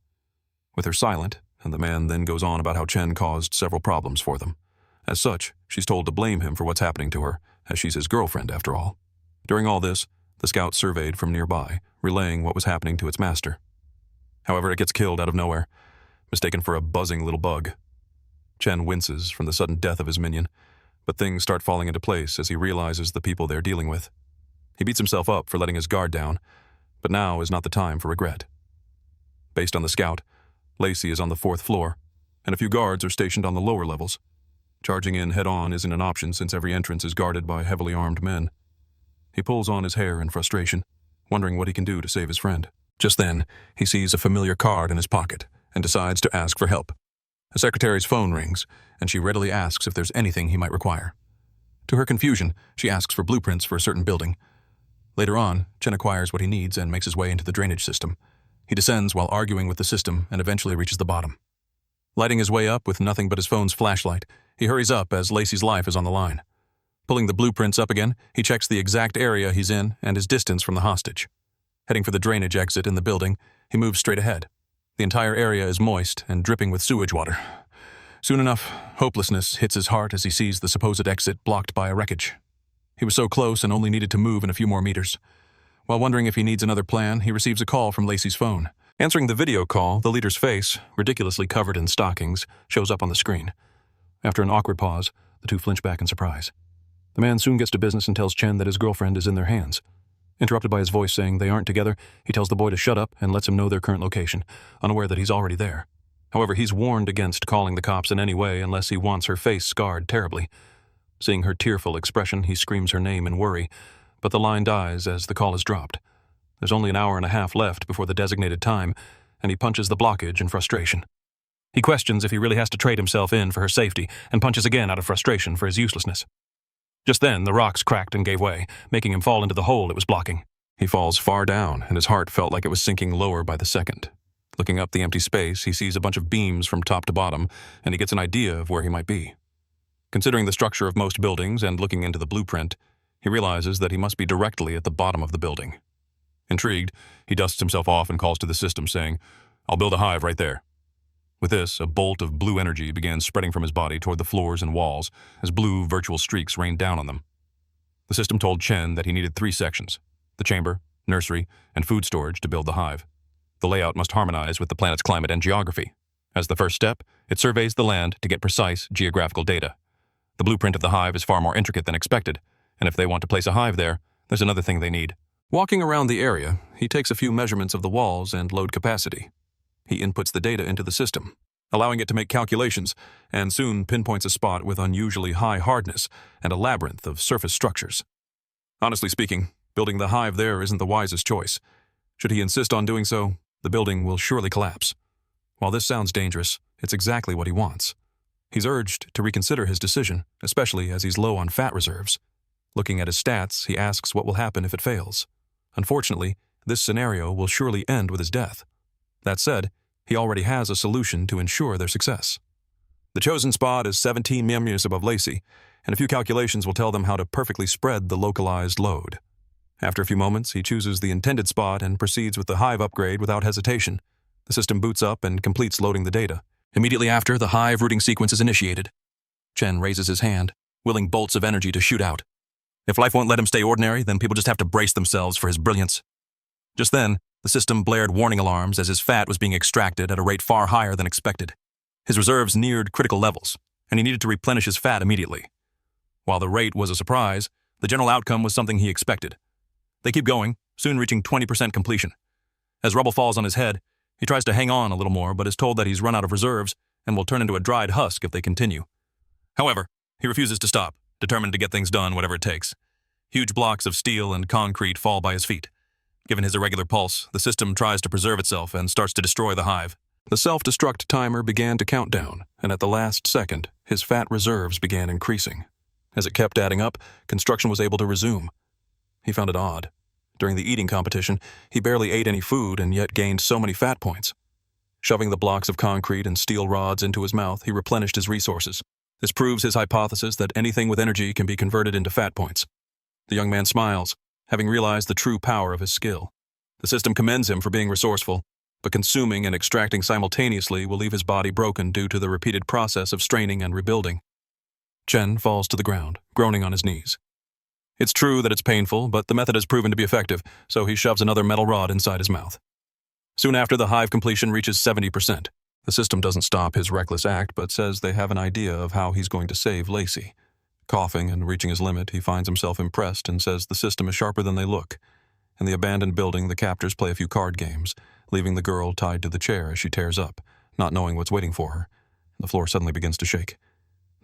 With her silent, and the man then goes on about how Chen caused several problems for them. As such, she's told to blame him for what's happening to her, as she's his girlfriend after all. During all this, the scout surveyed from nearby, relaying what was happening to its master. However, it gets killed out of nowhere, mistaken for a buzzing little bug. Chen winces from the sudden death of his minion, but things start falling into place as he realizes the people they're dealing with. He beats himself up for letting his guard down, but now is not the time for regret. Based on the scout, Lacey is on the 4th floor, and a few guards are stationed on the lower levels. Charging in head-on isn't an option since every entrance is guarded by heavily armed men. He pulls on his hair in frustration, wondering what he can do to save his friend. Just then, he sees a familiar card in his pocket and decides to ask for help. A secretary's phone rings, and she readily asks if there's anything he might require. To her confusion, she asks for blueprints for a certain building. Later on, Chen acquires what he needs and makes his way into the drainage system. He descends while arguing with the system and eventually reaches the bottom. Lighting his way up with nothing but his phone's flashlight, he hurries up as Lacey's life is on the line. Pulling the blueprints up again, he checks the exact area he's in and his distance from the hostage. Heading for the drainage exit in the building, he moves straight ahead. The entire area is moist and dripping with sewage water. Soon enough, hopelessness hits his heart as he sees the supposed exit blocked by a wreckage. He was so close and only needed to move in a few more meters. While wondering if he needs another plan, he receives a call from Lacey's phone. Answering the video call, the leader's face, ridiculously covered in stockings, shows up on the screen. After an awkward pause, the two flinch back in surprise. The man soon gets to business and tells Chen that his girlfriend is in their hands. Interrupted by his voice saying they aren't together, he tells the boy to shut up and lets him know their current location, unaware that he's already there. However, he's warned against calling the cops in any way unless he wants her face scarred terribly. Seeing her tearful expression, he screams her name in worry, but the line dies as the call is dropped. There's only an hour and a half left before the designated time, and he punches the blockage in frustration. He questions if he really has to trade himself in for her safety, and punches again out of frustration for his uselessness. Just then, the rocks cracked and gave way, making him fall into the hole it was blocking. He falls far down, and his heart felt like it was sinking lower by the second. Looking up the empty space, he sees a bunch of beams from top to bottom, and he gets an idea of where he might be. Considering the structure of most buildings and looking into the blueprint, he realizes that he must be directly at the bottom of the building. Intrigued, he dusts himself off and calls to the system, saying, "I'll build a hive right there." With this, a bolt of blue energy began spreading from his body toward the floors and walls as blue virtual streaks rained down on them. The system told Chen that he needed 3 sections: the chamber, nursery, and food storage to build the hive. The layout must harmonize with the planet's climate and geography. As the first step, it surveys the land to get precise geographical data. The blueprint of the hive is far more intricate than expected, and if they want to place a hive there, there's another thing they need. Walking around the area, he takes a few measurements of the walls and load capacity. He inputs the data into the system, allowing it to make calculations, and soon pinpoints a spot with unusually high hardness and a labyrinth of surface structures. Honestly speaking, building the hive there isn't the wisest choice. Should he insist on doing so, the building will surely collapse. While this sounds dangerous, it's exactly what he wants. He's urged to reconsider his decision, especially as he's low on fat reserves. Looking at his stats, he asks what will happen if it fails. Unfortunately, this scenario will surely end with his death. That said, he already has a solution to ensure their success. The chosen spot is 17 meters above Lacey, and a few calculations will tell them how to perfectly spread the localized load. After a few moments, he chooses the intended spot and proceeds with the hive upgrade without hesitation. The system boots up and completes loading the data. Immediately after, the hive rooting sequence is initiated. Chen raises his hand, willing bolts of energy to shoot out. If life won't let him stay ordinary, then people just have to brace themselves for his brilliance. Just then, the system blared warning alarms as his fat was being extracted at a rate far higher than expected. His reserves neared critical levels, and he needed to replenish his fat immediately. While the rate was a surprise, the general outcome was something he expected. They keep going, soon reaching 20% completion. As rubble falls on his head, he tries to hang on a little more, but is told that he's run out of reserves and will turn into a dried husk if they continue. However, he refuses to stop, determined to get things done whatever it takes. Huge blocks of steel and concrete fall by his feet. Given his irregular pulse, the system tries to preserve itself and starts to destroy the hive. The self-destruct timer began to count down, and at the last second, his fat reserves began increasing. As it kept adding up, construction was able to resume. He found it odd. During the eating competition, he barely ate any food and yet gained so many fat points. Shoving the blocks of concrete and steel rods into his mouth, he replenished his resources. This proves his hypothesis that anything with energy can be converted into fat points. The young man smiles, having realized the true power of his skill. The system commends him for being resourceful, but consuming and extracting simultaneously will leave his body broken due to the repeated process of straining and rebuilding. Chen falls to the ground, groaning on his knees. It's true that it's painful, but the method has proven to be effective, so he shoves another metal rod inside his mouth. Soon after, the hive completion reaches 70%. The system doesn't stop his reckless act, but says they have an idea of how he's going to save Lacey. Coughing and reaching his limit, he finds himself impressed and says the system is sharper than they look. In the abandoned building, the captors play a few card games, leaving the girl tied to the chair as she tears up, not knowing what's waiting for her. The floor suddenly begins to shake.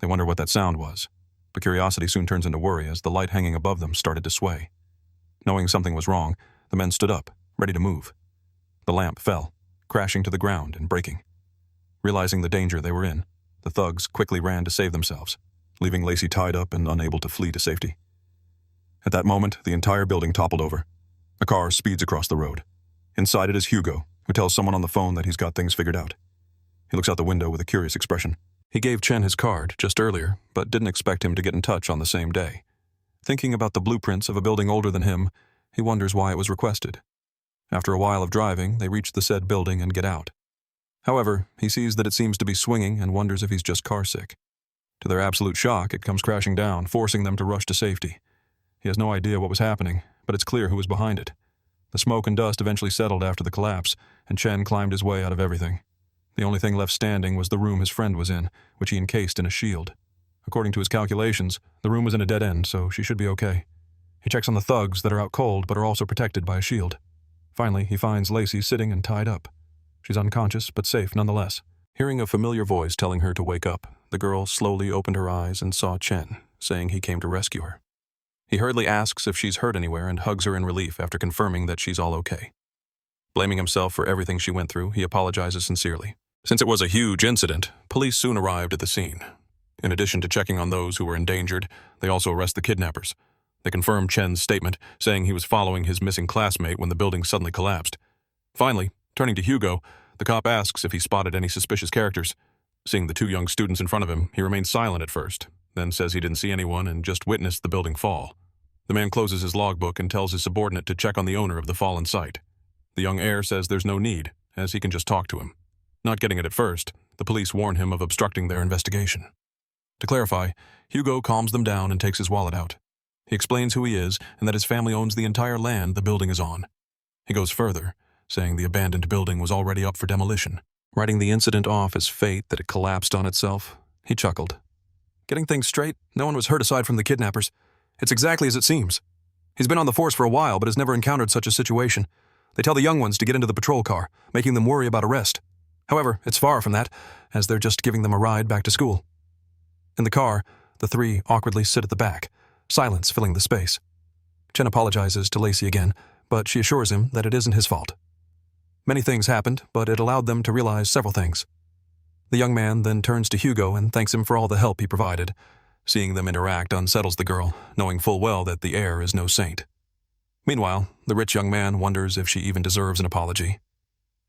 They wonder what that sound was, but curiosity soon turns into worry as the light hanging above them started to sway. Knowing something was wrong, the men stood up, ready to move. The lamp fell, crashing to the ground and breaking. Realizing the danger they were in, the thugs quickly ran to save themselves, leaving Lacey tied up and unable to flee to safety. At that moment, the entire building toppled over. A car speeds across the road. Inside it is Hugo, who tells someone on the phone that he's got things figured out. He looks out the window with a curious expression. He gave Chen his card just earlier, but didn't expect him to get in touch on the same day. Thinking about the blueprints of a building older than him, he wonders why it was requested. After a while of driving, they reach the said building and get out. However, he sees that it seems to be swinging and wonders if he's just carsick. To their absolute shock, it comes crashing down, forcing them to rush to safety. He has no idea what was happening, but it's clear who was behind it. The smoke and dust eventually settled after the collapse, and Chen climbed his way out of everything. The only thing left standing was the room his friend was in, which he encased in a shield. According to his calculations, the room was in a dead end, so she should be okay. He checks on the thugs that are out cold but are also protected by a shield. Finally, he finds Lacey sitting and tied up. She's unconscious, but safe nonetheless. Hearing a familiar voice telling her to wake up, the girl slowly opened her eyes and saw Chen, saying he came to rescue her. He hurriedly asks if she's hurt anywhere and hugs her in relief after confirming that she's all okay. Blaming himself for everything she went through, he apologizes sincerely. Since it was a huge incident, police soon arrived at the scene. In addition to checking on those who were endangered, they also arrest the kidnappers. They confirm Chen's statement, saying he was following his missing classmate when the building suddenly collapsed. Finally, turning to Hugo, the cop asks if he spotted any suspicious characters. Seeing the two young students in front of him, he remains silent at first, then says he didn't see anyone and just witnessed the building fall. The man closes his logbook and tells his subordinate to check on the owner of the fallen site. The young heir says there's no need, as he can just talk to him. Not getting it at first, the police warn him of obstructing their investigation. To clarify, Hugo calms them down and takes his wallet out. He explains who he is and that his family owns the entire land the building is on. He goes further, saying the abandoned building was already up for demolition. Writing the incident off as fate that it collapsed on itself, he chuckled. Getting things straight, no one was hurt aside from the kidnappers. It's exactly as it seems. He's been on the force for a while but has never encountered such a situation. They tell the young ones to get into the patrol car, making them worry about arrest. However, it's far from that, as they're just giving them a ride back to school. In the car, the three awkwardly sit at the back, silence filling the space. Chen apologizes to Lacey again, but she assures him that it isn't his fault. Many things happened, but it allowed them to realize several things. The young man then turns to Hugo and thanks him for all the help he provided. Seeing them interact unsettles the girl, knowing full well that the heir is no saint. Meanwhile, the rich young man wonders if she even deserves an apology.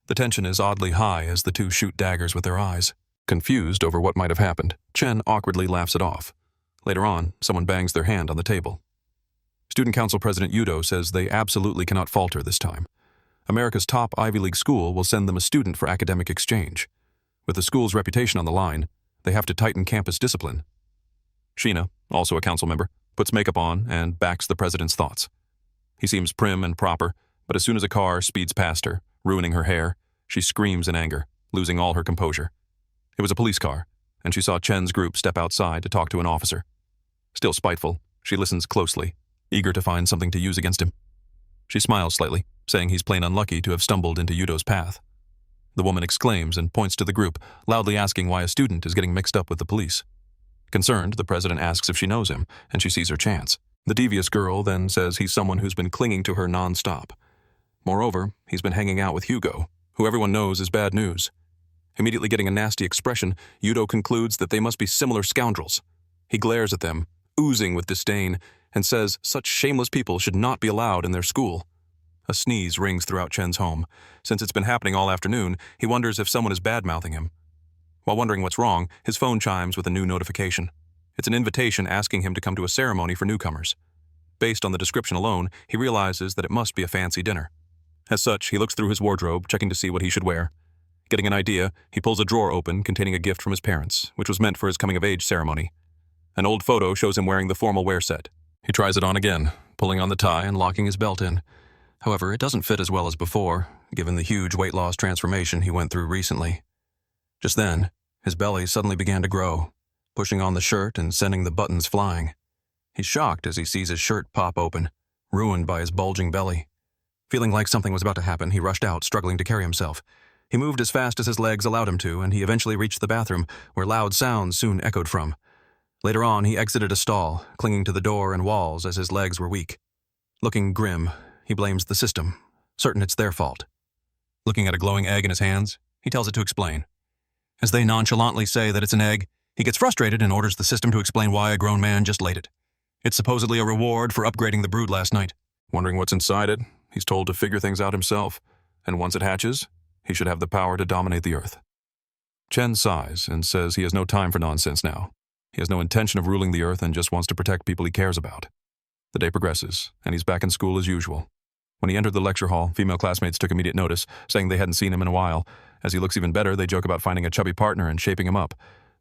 The tension is oddly high as the two shoot daggers with their eyes. Confused over what might have happened, Chen awkwardly laughs it off. Later on, someone bangs their hand on the table. Student Council President Yudo says they absolutely cannot falter this time. America's top Ivy League school will send them a student for academic exchange. With the school's reputation on the line, they have to tighten campus discipline. Sheena, also a council member, puts makeup on and backs the president's thoughts. He seems prim and proper, but as soon as a car speeds past her, ruining her hair, she screams in anger, losing all her composure. It was a police car, and she saw Chen's group step outside to talk to an officer. Still spiteful, she listens closely, eager to find something to use against him. She smiles slightly, saying he's plain unlucky to have stumbled into Yudo's path. The woman exclaims and points to the group, loudly asking why a student is getting mixed up with the police. Concerned, the president asks if she knows him, and she sees her chance. The devious girl then says he's someone who's been clinging to her non-stop. Moreover, he's been hanging out with Hugo, who everyone knows is bad news. Immediately getting a nasty expression, Yudo concludes that they must be similar scoundrels. He glares at them, oozing with disdain, and says such shameless people should not be allowed in their school. A sneeze rings throughout Chen's home. Since it's been happening all afternoon, he wonders if someone is bad-mouthing him. While wondering what's wrong, his phone chimes with a new notification. It's an invitation asking him to come to a ceremony for newcomers. Based on the description alone, he realizes that it must be a fancy dinner. As such, he looks through his wardrobe, checking to see what he should wear. Getting an idea, he pulls a drawer open containing a gift from his parents, which was meant for his coming-of-age ceremony. An old photo shows him wearing the formal wear set. He tries it on again, pulling on the tie and locking his belt in. However, it doesn't fit as well as before, given the huge weight loss transformation he went through recently. Just then, his belly suddenly began to grow, pushing on the shirt and sending the buttons flying. He's shocked as he sees his shirt pop open, ruined by his bulging belly. Feeling like something was about to happen, he rushed out, struggling to carry himself. He moved as fast as his legs allowed him to, and he eventually reached the bathroom, where loud sounds soon echoed from. Later on, he exited a stall, clinging to the door and walls as his legs were weak. Looking grim, he blames the system, certain it's their fault. Looking at a glowing egg in his hands, he tells it to explain. As they nonchalantly say that it's an egg, he gets frustrated and orders the system to explain why a grown man just laid it. It's supposedly a reward for upgrading the brood last night. Wondering what's inside it, he's told to figure things out himself, and once it hatches, he should have the power to dominate the earth. Chen sighs and says he has no time for nonsense now. He has no intention of ruling the earth and just wants to protect people he cares about. The day progresses, and he's back in school as usual. When he entered the lecture hall, female classmates took immediate notice, saying they hadn't seen him in a while. As he looks even better, they joke about finding a chubby partner and shaping him up.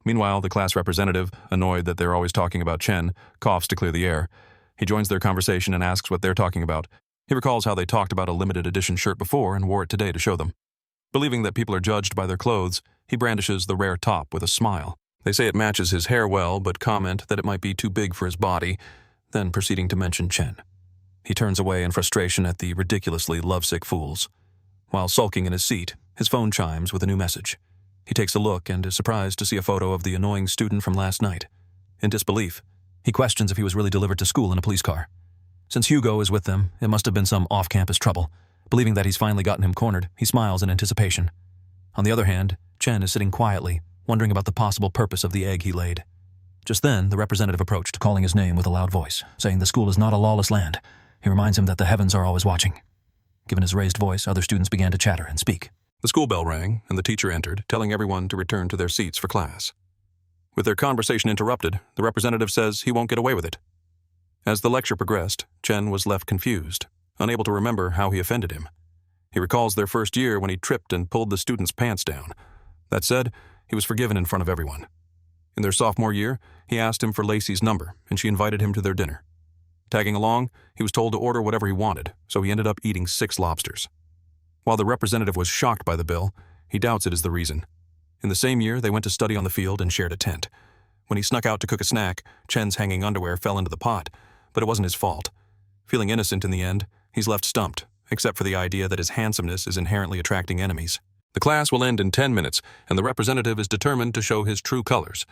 Meanwhile, the class representative, annoyed that they're always talking about Chen, coughs to clear the air. He joins their conversation and asks what they're talking about. He recalls how they talked about a limited edition shirt before and wore it today to show them. Believing that people are judged by their clothes, he brandishes the rare top with a smile. They say it matches his hair well, but comment that it might be too big for his body, then proceeding to mention Chen. He turns away in frustration at the ridiculously lovesick fools. While sulking in his seat, his phone chimes with a new message. He takes a look and is surprised to see a photo of the annoying student from last night. In disbelief, he questions if he was really delivered to school in a police car. Since Hugo is with them, it must have been some off-campus trouble. Believing that he's finally gotten him cornered, he smiles in anticipation. On the other hand, Chen is sitting quietly, wondering about the possible purpose of the egg he laid. Just then, the representative approached, calling his name with a loud voice, saying the school is not a lawless land. He reminds him that the heavens are always watching. Given his raised voice, other students began to chatter and speak. The school bell rang, and the teacher entered, telling everyone to return to their seats for class. With their conversation interrupted, the representative says he won't get away with it. As the lecture progressed, Chen was left confused, unable to remember how he offended him. He recalls their first year when he tripped and pulled the student's pants down. That said, he was forgiven in front of everyone. In their sophomore year, he asked him for Lacey's number, and she invited him to their dinner. Tagging along, he was told to order whatever he wanted, so he ended up eating 6 lobsters. While the representative was shocked by the bill, he doubts it is the reason. In the same year, they went to study on the field and shared a tent. When he snuck out to cook a snack, Chen's hanging underwear fell into the pot, but it wasn't his fault. Feeling innocent in the end, he's left stumped, except for the idea that his handsomeness is inherently attracting enemies. The class will end in 10 minutes, and the representative is determined to show his true colors.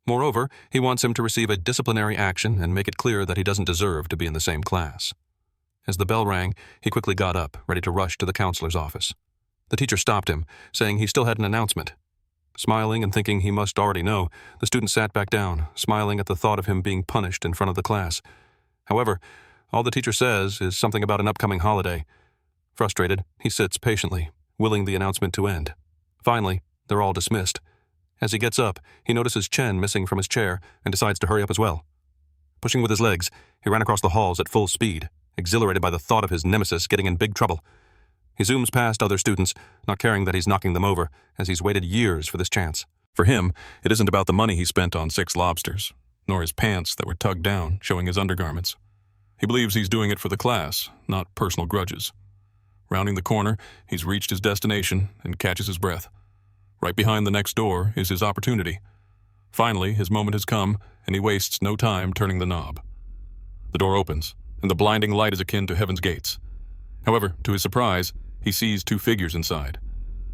Moreover, he wants him to receive a disciplinary action and make it clear that he doesn't deserve to be in the same class. As the bell rang, he quickly got up, ready to rush to the counselor's office. The teacher stopped him, saying he still had an announcement. Smiling and thinking he must already know, the student sat back down, smiling at the thought of him being punished in front of the class. However, all the teacher says is something about an upcoming holiday. Frustrated, he sits patiently, willing the announcement to end. Finally, they're all dismissed. As he gets up, he notices Chen missing from his chair and decides to hurry up as well. Pushing with his legs, he ran across the halls at full speed, exhilarated by the thought of his nemesis getting in big trouble. He zooms past other students, not caring that he's knocking them over, as he's waited years for this chance. For him, it isn't about the money he spent on 6 lobsters, nor his pants that were tugged down, showing his undergarments. He believes he's doing it for the class, not personal grudges. Rounding the corner, he's reached his destination and catches his breath. Right behind the next door is his opportunity. Finally, his moment has come, and he wastes no time turning the knob. The door opens, and the blinding light is akin to heaven's gates. However, to his surprise, he sees two figures inside.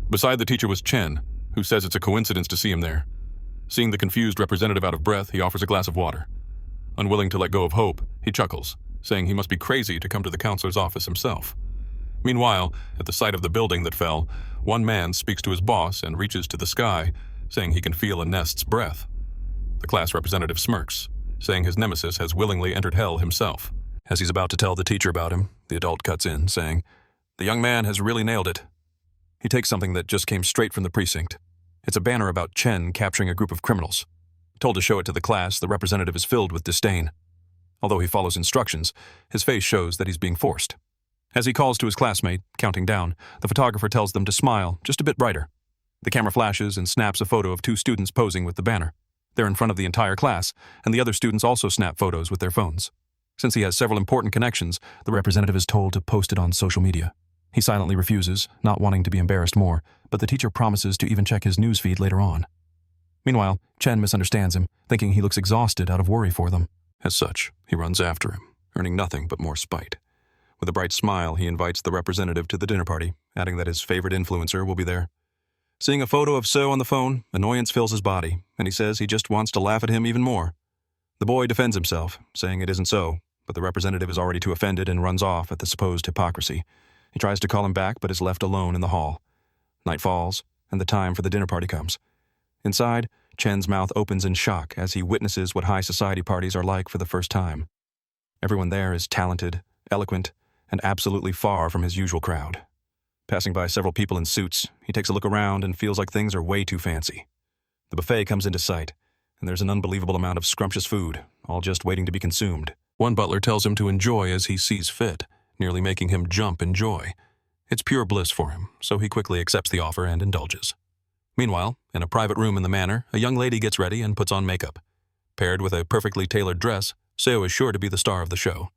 Beside the teacher was Chen, who says it's a coincidence to see him there. Seeing the confused representative out of breath, he offers a glass of water. Unwilling to let go of hope, he chuckles, saying he must be crazy to come to the counselor's office himself. Meanwhile, at the site of the building that fell, one man speaks to his boss and reaches to the sky, saying he can feel a nest's breath. The class representative smirks, saying his nemesis has willingly entered hell himself. As he's about to tell the teacher about him, the adult cuts in, saying, "The young man has really nailed it." He takes something that just came straight from the precinct. It's a banner about Chen capturing a group of criminals. Told to show it to the class, the representative is filled with disdain. Although he follows instructions, his face shows that he's being forced. As he calls to his classmate, counting down, the photographer tells them to smile just a bit brighter. The camera flashes and snaps a photo of two students posing with the banner. They're in front of the entire class, and the other students also snap photos with their phones. Since he has several important connections, the representative is told to post it on social media. He silently refuses, not wanting to be embarrassed more, but the teacher promises to even check his newsfeed later on. Meanwhile, Chen misunderstands him, thinking he looks exhausted out of worry for them. As such, he runs after him, earning nothing but more spite. With a bright smile, he invites the representative to the dinner party, adding that his favorite influencer will be there. Seeing a photo of So on the phone, annoyance fills his body, and he says he just wants to laugh at him even more. The boy defends himself, saying it isn't so, but the representative is already too offended and runs off at the supposed hypocrisy. He tries to call him back, but is left alone in the hall. Night falls, and the time for the dinner party comes. Inside, Chen's mouth opens in shock as he witnesses what high society parties are like for the first time. Everyone there is talented, eloquent, and absolutely far from his usual crowd. Passing by several people in suits, he takes a look around and feels like things are way too fancy. The buffet comes into sight, and there's an unbelievable amount of scrumptious food, all just waiting to be consumed. One butler tells him to enjoy as he sees fit, nearly making him jump in joy. It's pure bliss for him, so he quickly accepts the offer and indulges. Meanwhile, in a private room in the manor, a young lady gets ready and puts on makeup. Paired with a perfectly tailored dress, Seo is sure to be the star of the show.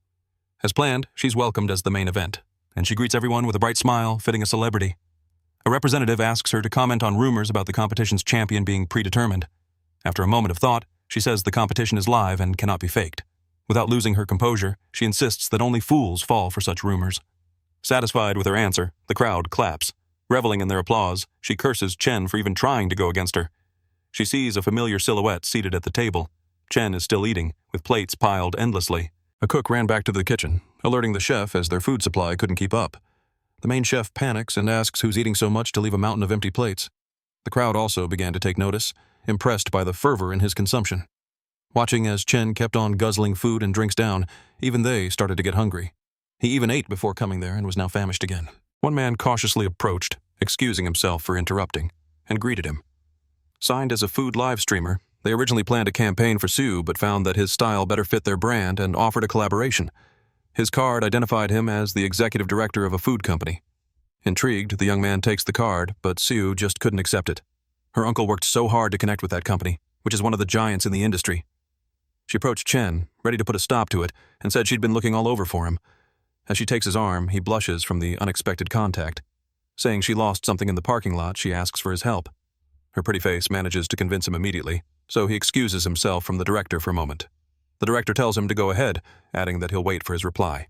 As planned, she's welcomed as the main event, and she greets everyone with a bright smile, fitting a celebrity. A representative asks her to comment on rumors about the competition's champion being predetermined. After a moment of thought, she says the competition is live and cannot be faked. Without losing her composure, she insists that only fools fall for such rumors. Satisfied with her answer, the crowd claps. Reveling in their applause, she curses Chen for even trying to go against her. She sees a familiar silhouette seated at the table. Chen is still eating, with plates piled endlessly. A cook ran back to the kitchen, alerting the chef as their food supply couldn't keep up. The main chef panics and asks who's eating so much to leave a mountain of empty plates. The crowd also began to take notice, impressed by the fervor in his consumption. Watching as Chen kept on guzzling food and drinks down, even they started to get hungry. He even ate before coming there and was now famished again. One man cautiously approached, excusing himself for interrupting, and greeted him. Signed as a food live streamer, they originally planned a campaign for Sue but found that his style better fit their brand and offered a collaboration. His card identified him as the executive director of a food company. Intrigued, the young man takes the card, but Sue just couldn't accept it. Her uncle worked so hard to connect with that company, which is one of the giants in the industry. She approached Chen, ready to put a stop to it, and said she'd been looking all over for him. As she takes his arm, he blushes from the unexpected contact. Saying she lost something in the parking lot, she asks for his help. Her pretty face manages to convince him immediately, so he excuses himself from the director for a moment. The director tells him to go ahead, adding that he'll wait for his reply.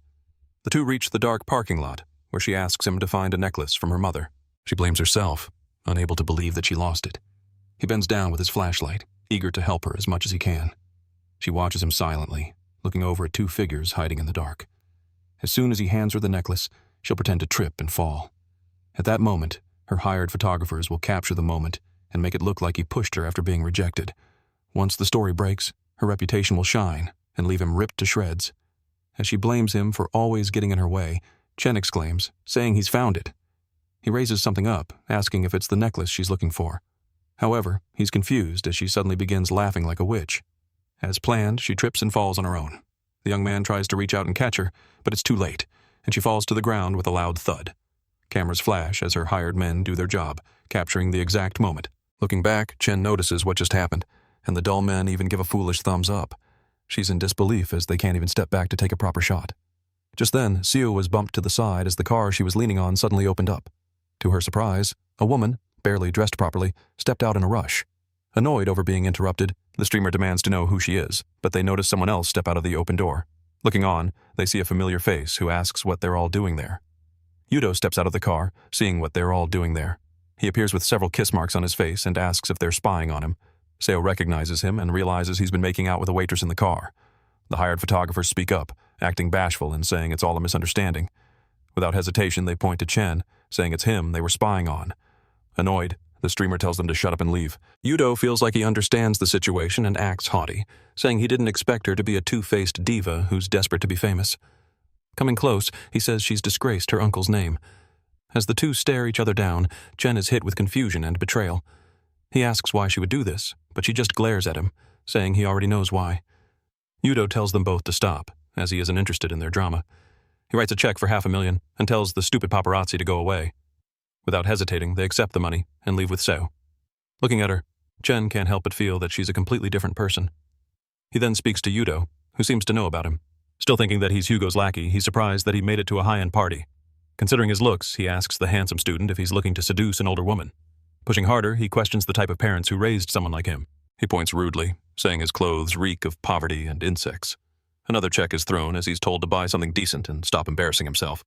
The two reach the dark parking lot, where she asks him to find a necklace from her mother. She blames herself, unable to believe that she lost it. He bends down with his flashlight, eager to help her as much as he can. She watches him silently, looking over at two figures hiding in the dark. As soon as he hands her the necklace, she'll pretend to trip and fall. At that moment, her hired photographers will capture the moment and make it look like he pushed her after being rejected. Once the story breaks, her reputation will shine and leave him ripped to shreds. As she blames him for always getting in her way, Chen exclaims, saying he's found it. He raises something up, asking if it's the necklace she's looking for. However, he's confused as she suddenly begins laughing like a witch. As planned, she trips and falls on her own. The young man tries to reach out and catch her, but it's too late, and she falls to the ground with a loud thud. Cameras flash as her hired men do their job, capturing the exact moment. Looking back, Chen notices what just happened, and the dull men even give a foolish thumbs up. She's in disbelief as they can't even step back to take a proper shot. Just then, Seo was bumped to the side as the car she was leaning on suddenly opened up. To her surprise, a woman, barely dressed properly, stepped out in a rush. Annoyed over being interrupted, the streamer demands to know who she is, but they notice someone else step out of the open door. Looking on, they see a familiar face who asks what they're all doing there. Yudo steps out of the car, seeing what they're all doing there. He appears with several kiss marks on his face and asks if they're spying on him. Seo recognizes him and realizes he's been making out with a waitress in the car. The hired photographers speak up, acting bashful and saying it's all a misunderstanding. Without hesitation, they point to Chen, saying it's him they were spying on. Annoyed, the streamer tells them to shut up and leave. Yudo feels like he understands the situation and acts haughty, saying he didn't expect her to be a two-faced diva who's desperate to be famous. Coming close, he says she's disgraced her uncle's name. As the two stare each other down, Chen is hit with confusion and betrayal. He asks why she would do this, but she just glares at him, saying he already knows why. Yudo tells them both to stop, as he isn't interested in their drama. He writes a check for $500,000 and tells the stupid paparazzi to go away. Without hesitating, they accept the money and leave with Seo. Looking at her, Chen can't help but feel that she's a completely different person. He then speaks to Yudo, who seems to know about him. Still thinking that he's Hugo's lackey, he's surprised that he made it to a high-end party. Considering his looks, he asks the handsome student if he's looking to seduce an older woman. Pushing harder, he questions the type of parents who raised someone like him. He points rudely, saying his clothes reek of poverty and insects. Another check is thrown as he's told to buy something decent and stop embarrassing himself.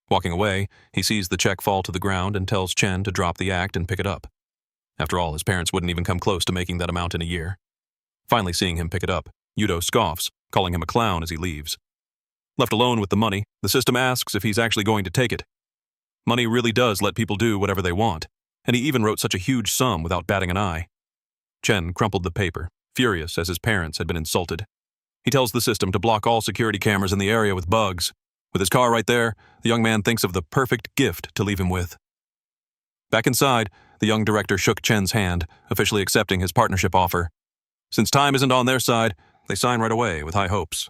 Walking away, he sees the check fall to the ground and tells Chen to drop the act and pick it up. After all, his parents wouldn't even come close to making that amount in a year. Finally seeing him pick it up, Yudo scoffs, calling him a clown as he leaves. Left alone with the money, the system asks if he's actually going to take it. Money really does let people do whatever they want, and he even wrote such a huge sum without batting an eye. Chen crumpled the paper, furious as his parents had been insulted. He tells the system to block all security cameras in the area with bugs. With his car right there, the young man thinks of the perfect gift to leave him with. Back inside, the young director shook Chen's hand, officially accepting his partnership offer. Since time isn't on their side, they sign right away with high hopes.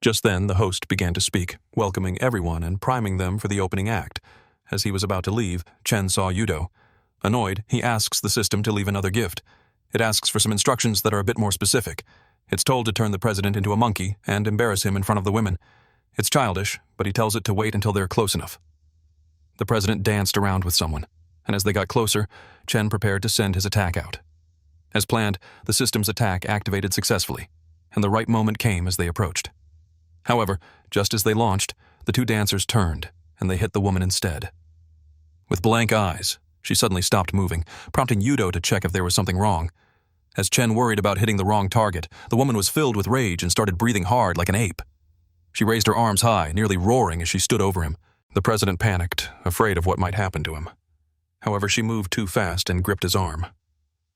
Just then, the host began to speak, welcoming everyone and priming them for the opening act. As he was about to leave, Chen saw Yudo. Annoyed, he asks the system to leave another gift. It asks for some instructions that are a bit more specific. It's told to turn the president into a monkey and embarrass him in front of the women. It's childish, but he tells it to wait until they're close enough. The president danced around with someone, and as they got closer, Chen prepared to send his attack out. As planned, the system's attack activated successfully, and the right moment came as they approached. However, just as they launched, the two dancers turned, and they hit the woman instead. With blank eyes, she suddenly stopped moving, prompting Yudo to check if there was something wrong. As Chen worried about hitting the wrong target, the woman was filled with rage and started breathing hard like an ape. She raised her arms high, nearly roaring as she stood over him. The president panicked, afraid of what might happen to him. However, she moved too fast and gripped his arm.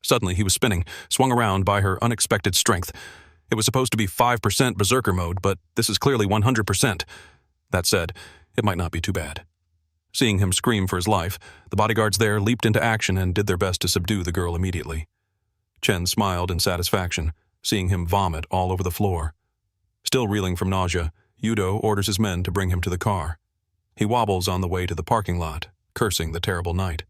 Suddenly, he was spinning, swung around by her unexpected strength. It was supposed to be 5% berserker mode, but this is clearly 100%. That said, it might not be too bad. Seeing him scream for his life, the bodyguards there leaped into action and did their best to subdue the girl immediately. Chen smiled in satisfaction, seeing him vomit all over the floor. Still reeling from nausea, Yudo orders his men to bring him to the car. He wobbles on the way to the parking lot, cursing the terrible night.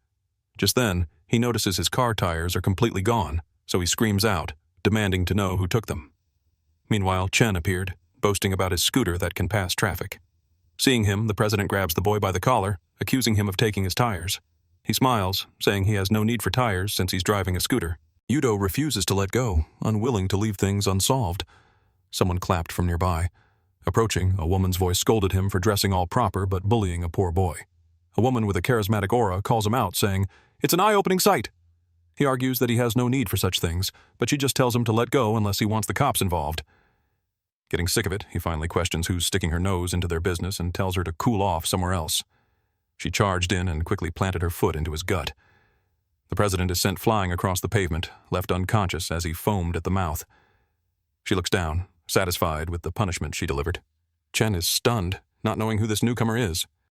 Just then, he notices his car tires are completely gone, so he screams out, demanding to know who took them. Meanwhile, Chen appeared, boasting about his scooter that can pass traffic. Seeing him, the president grabs the boy by the collar, accusing him of taking his tires. He smiles, saying he has no need for tires since he's driving a scooter. Yudo refuses to let go, unwilling to leave things unsolved. Someone clapped from nearby. Approaching, a woman's voice scolded him for dressing all proper but bullying a poor boy. A woman with a charismatic aura calls him out, saying, "It's an eye-opening sight." He argues that he has no need for such things, but she just tells him to let go unless he wants the cops involved. Getting sick of it, he finally questions who's sticking her nose into their business and tells her to cool off somewhere else. She charged in and quickly planted her foot into his gut. The president is sent flying across the pavement, left unconscious as he foamed at the mouth. She looks down, satisfied with the punishment she delivered. Chen is stunned, not knowing who this newcomer is.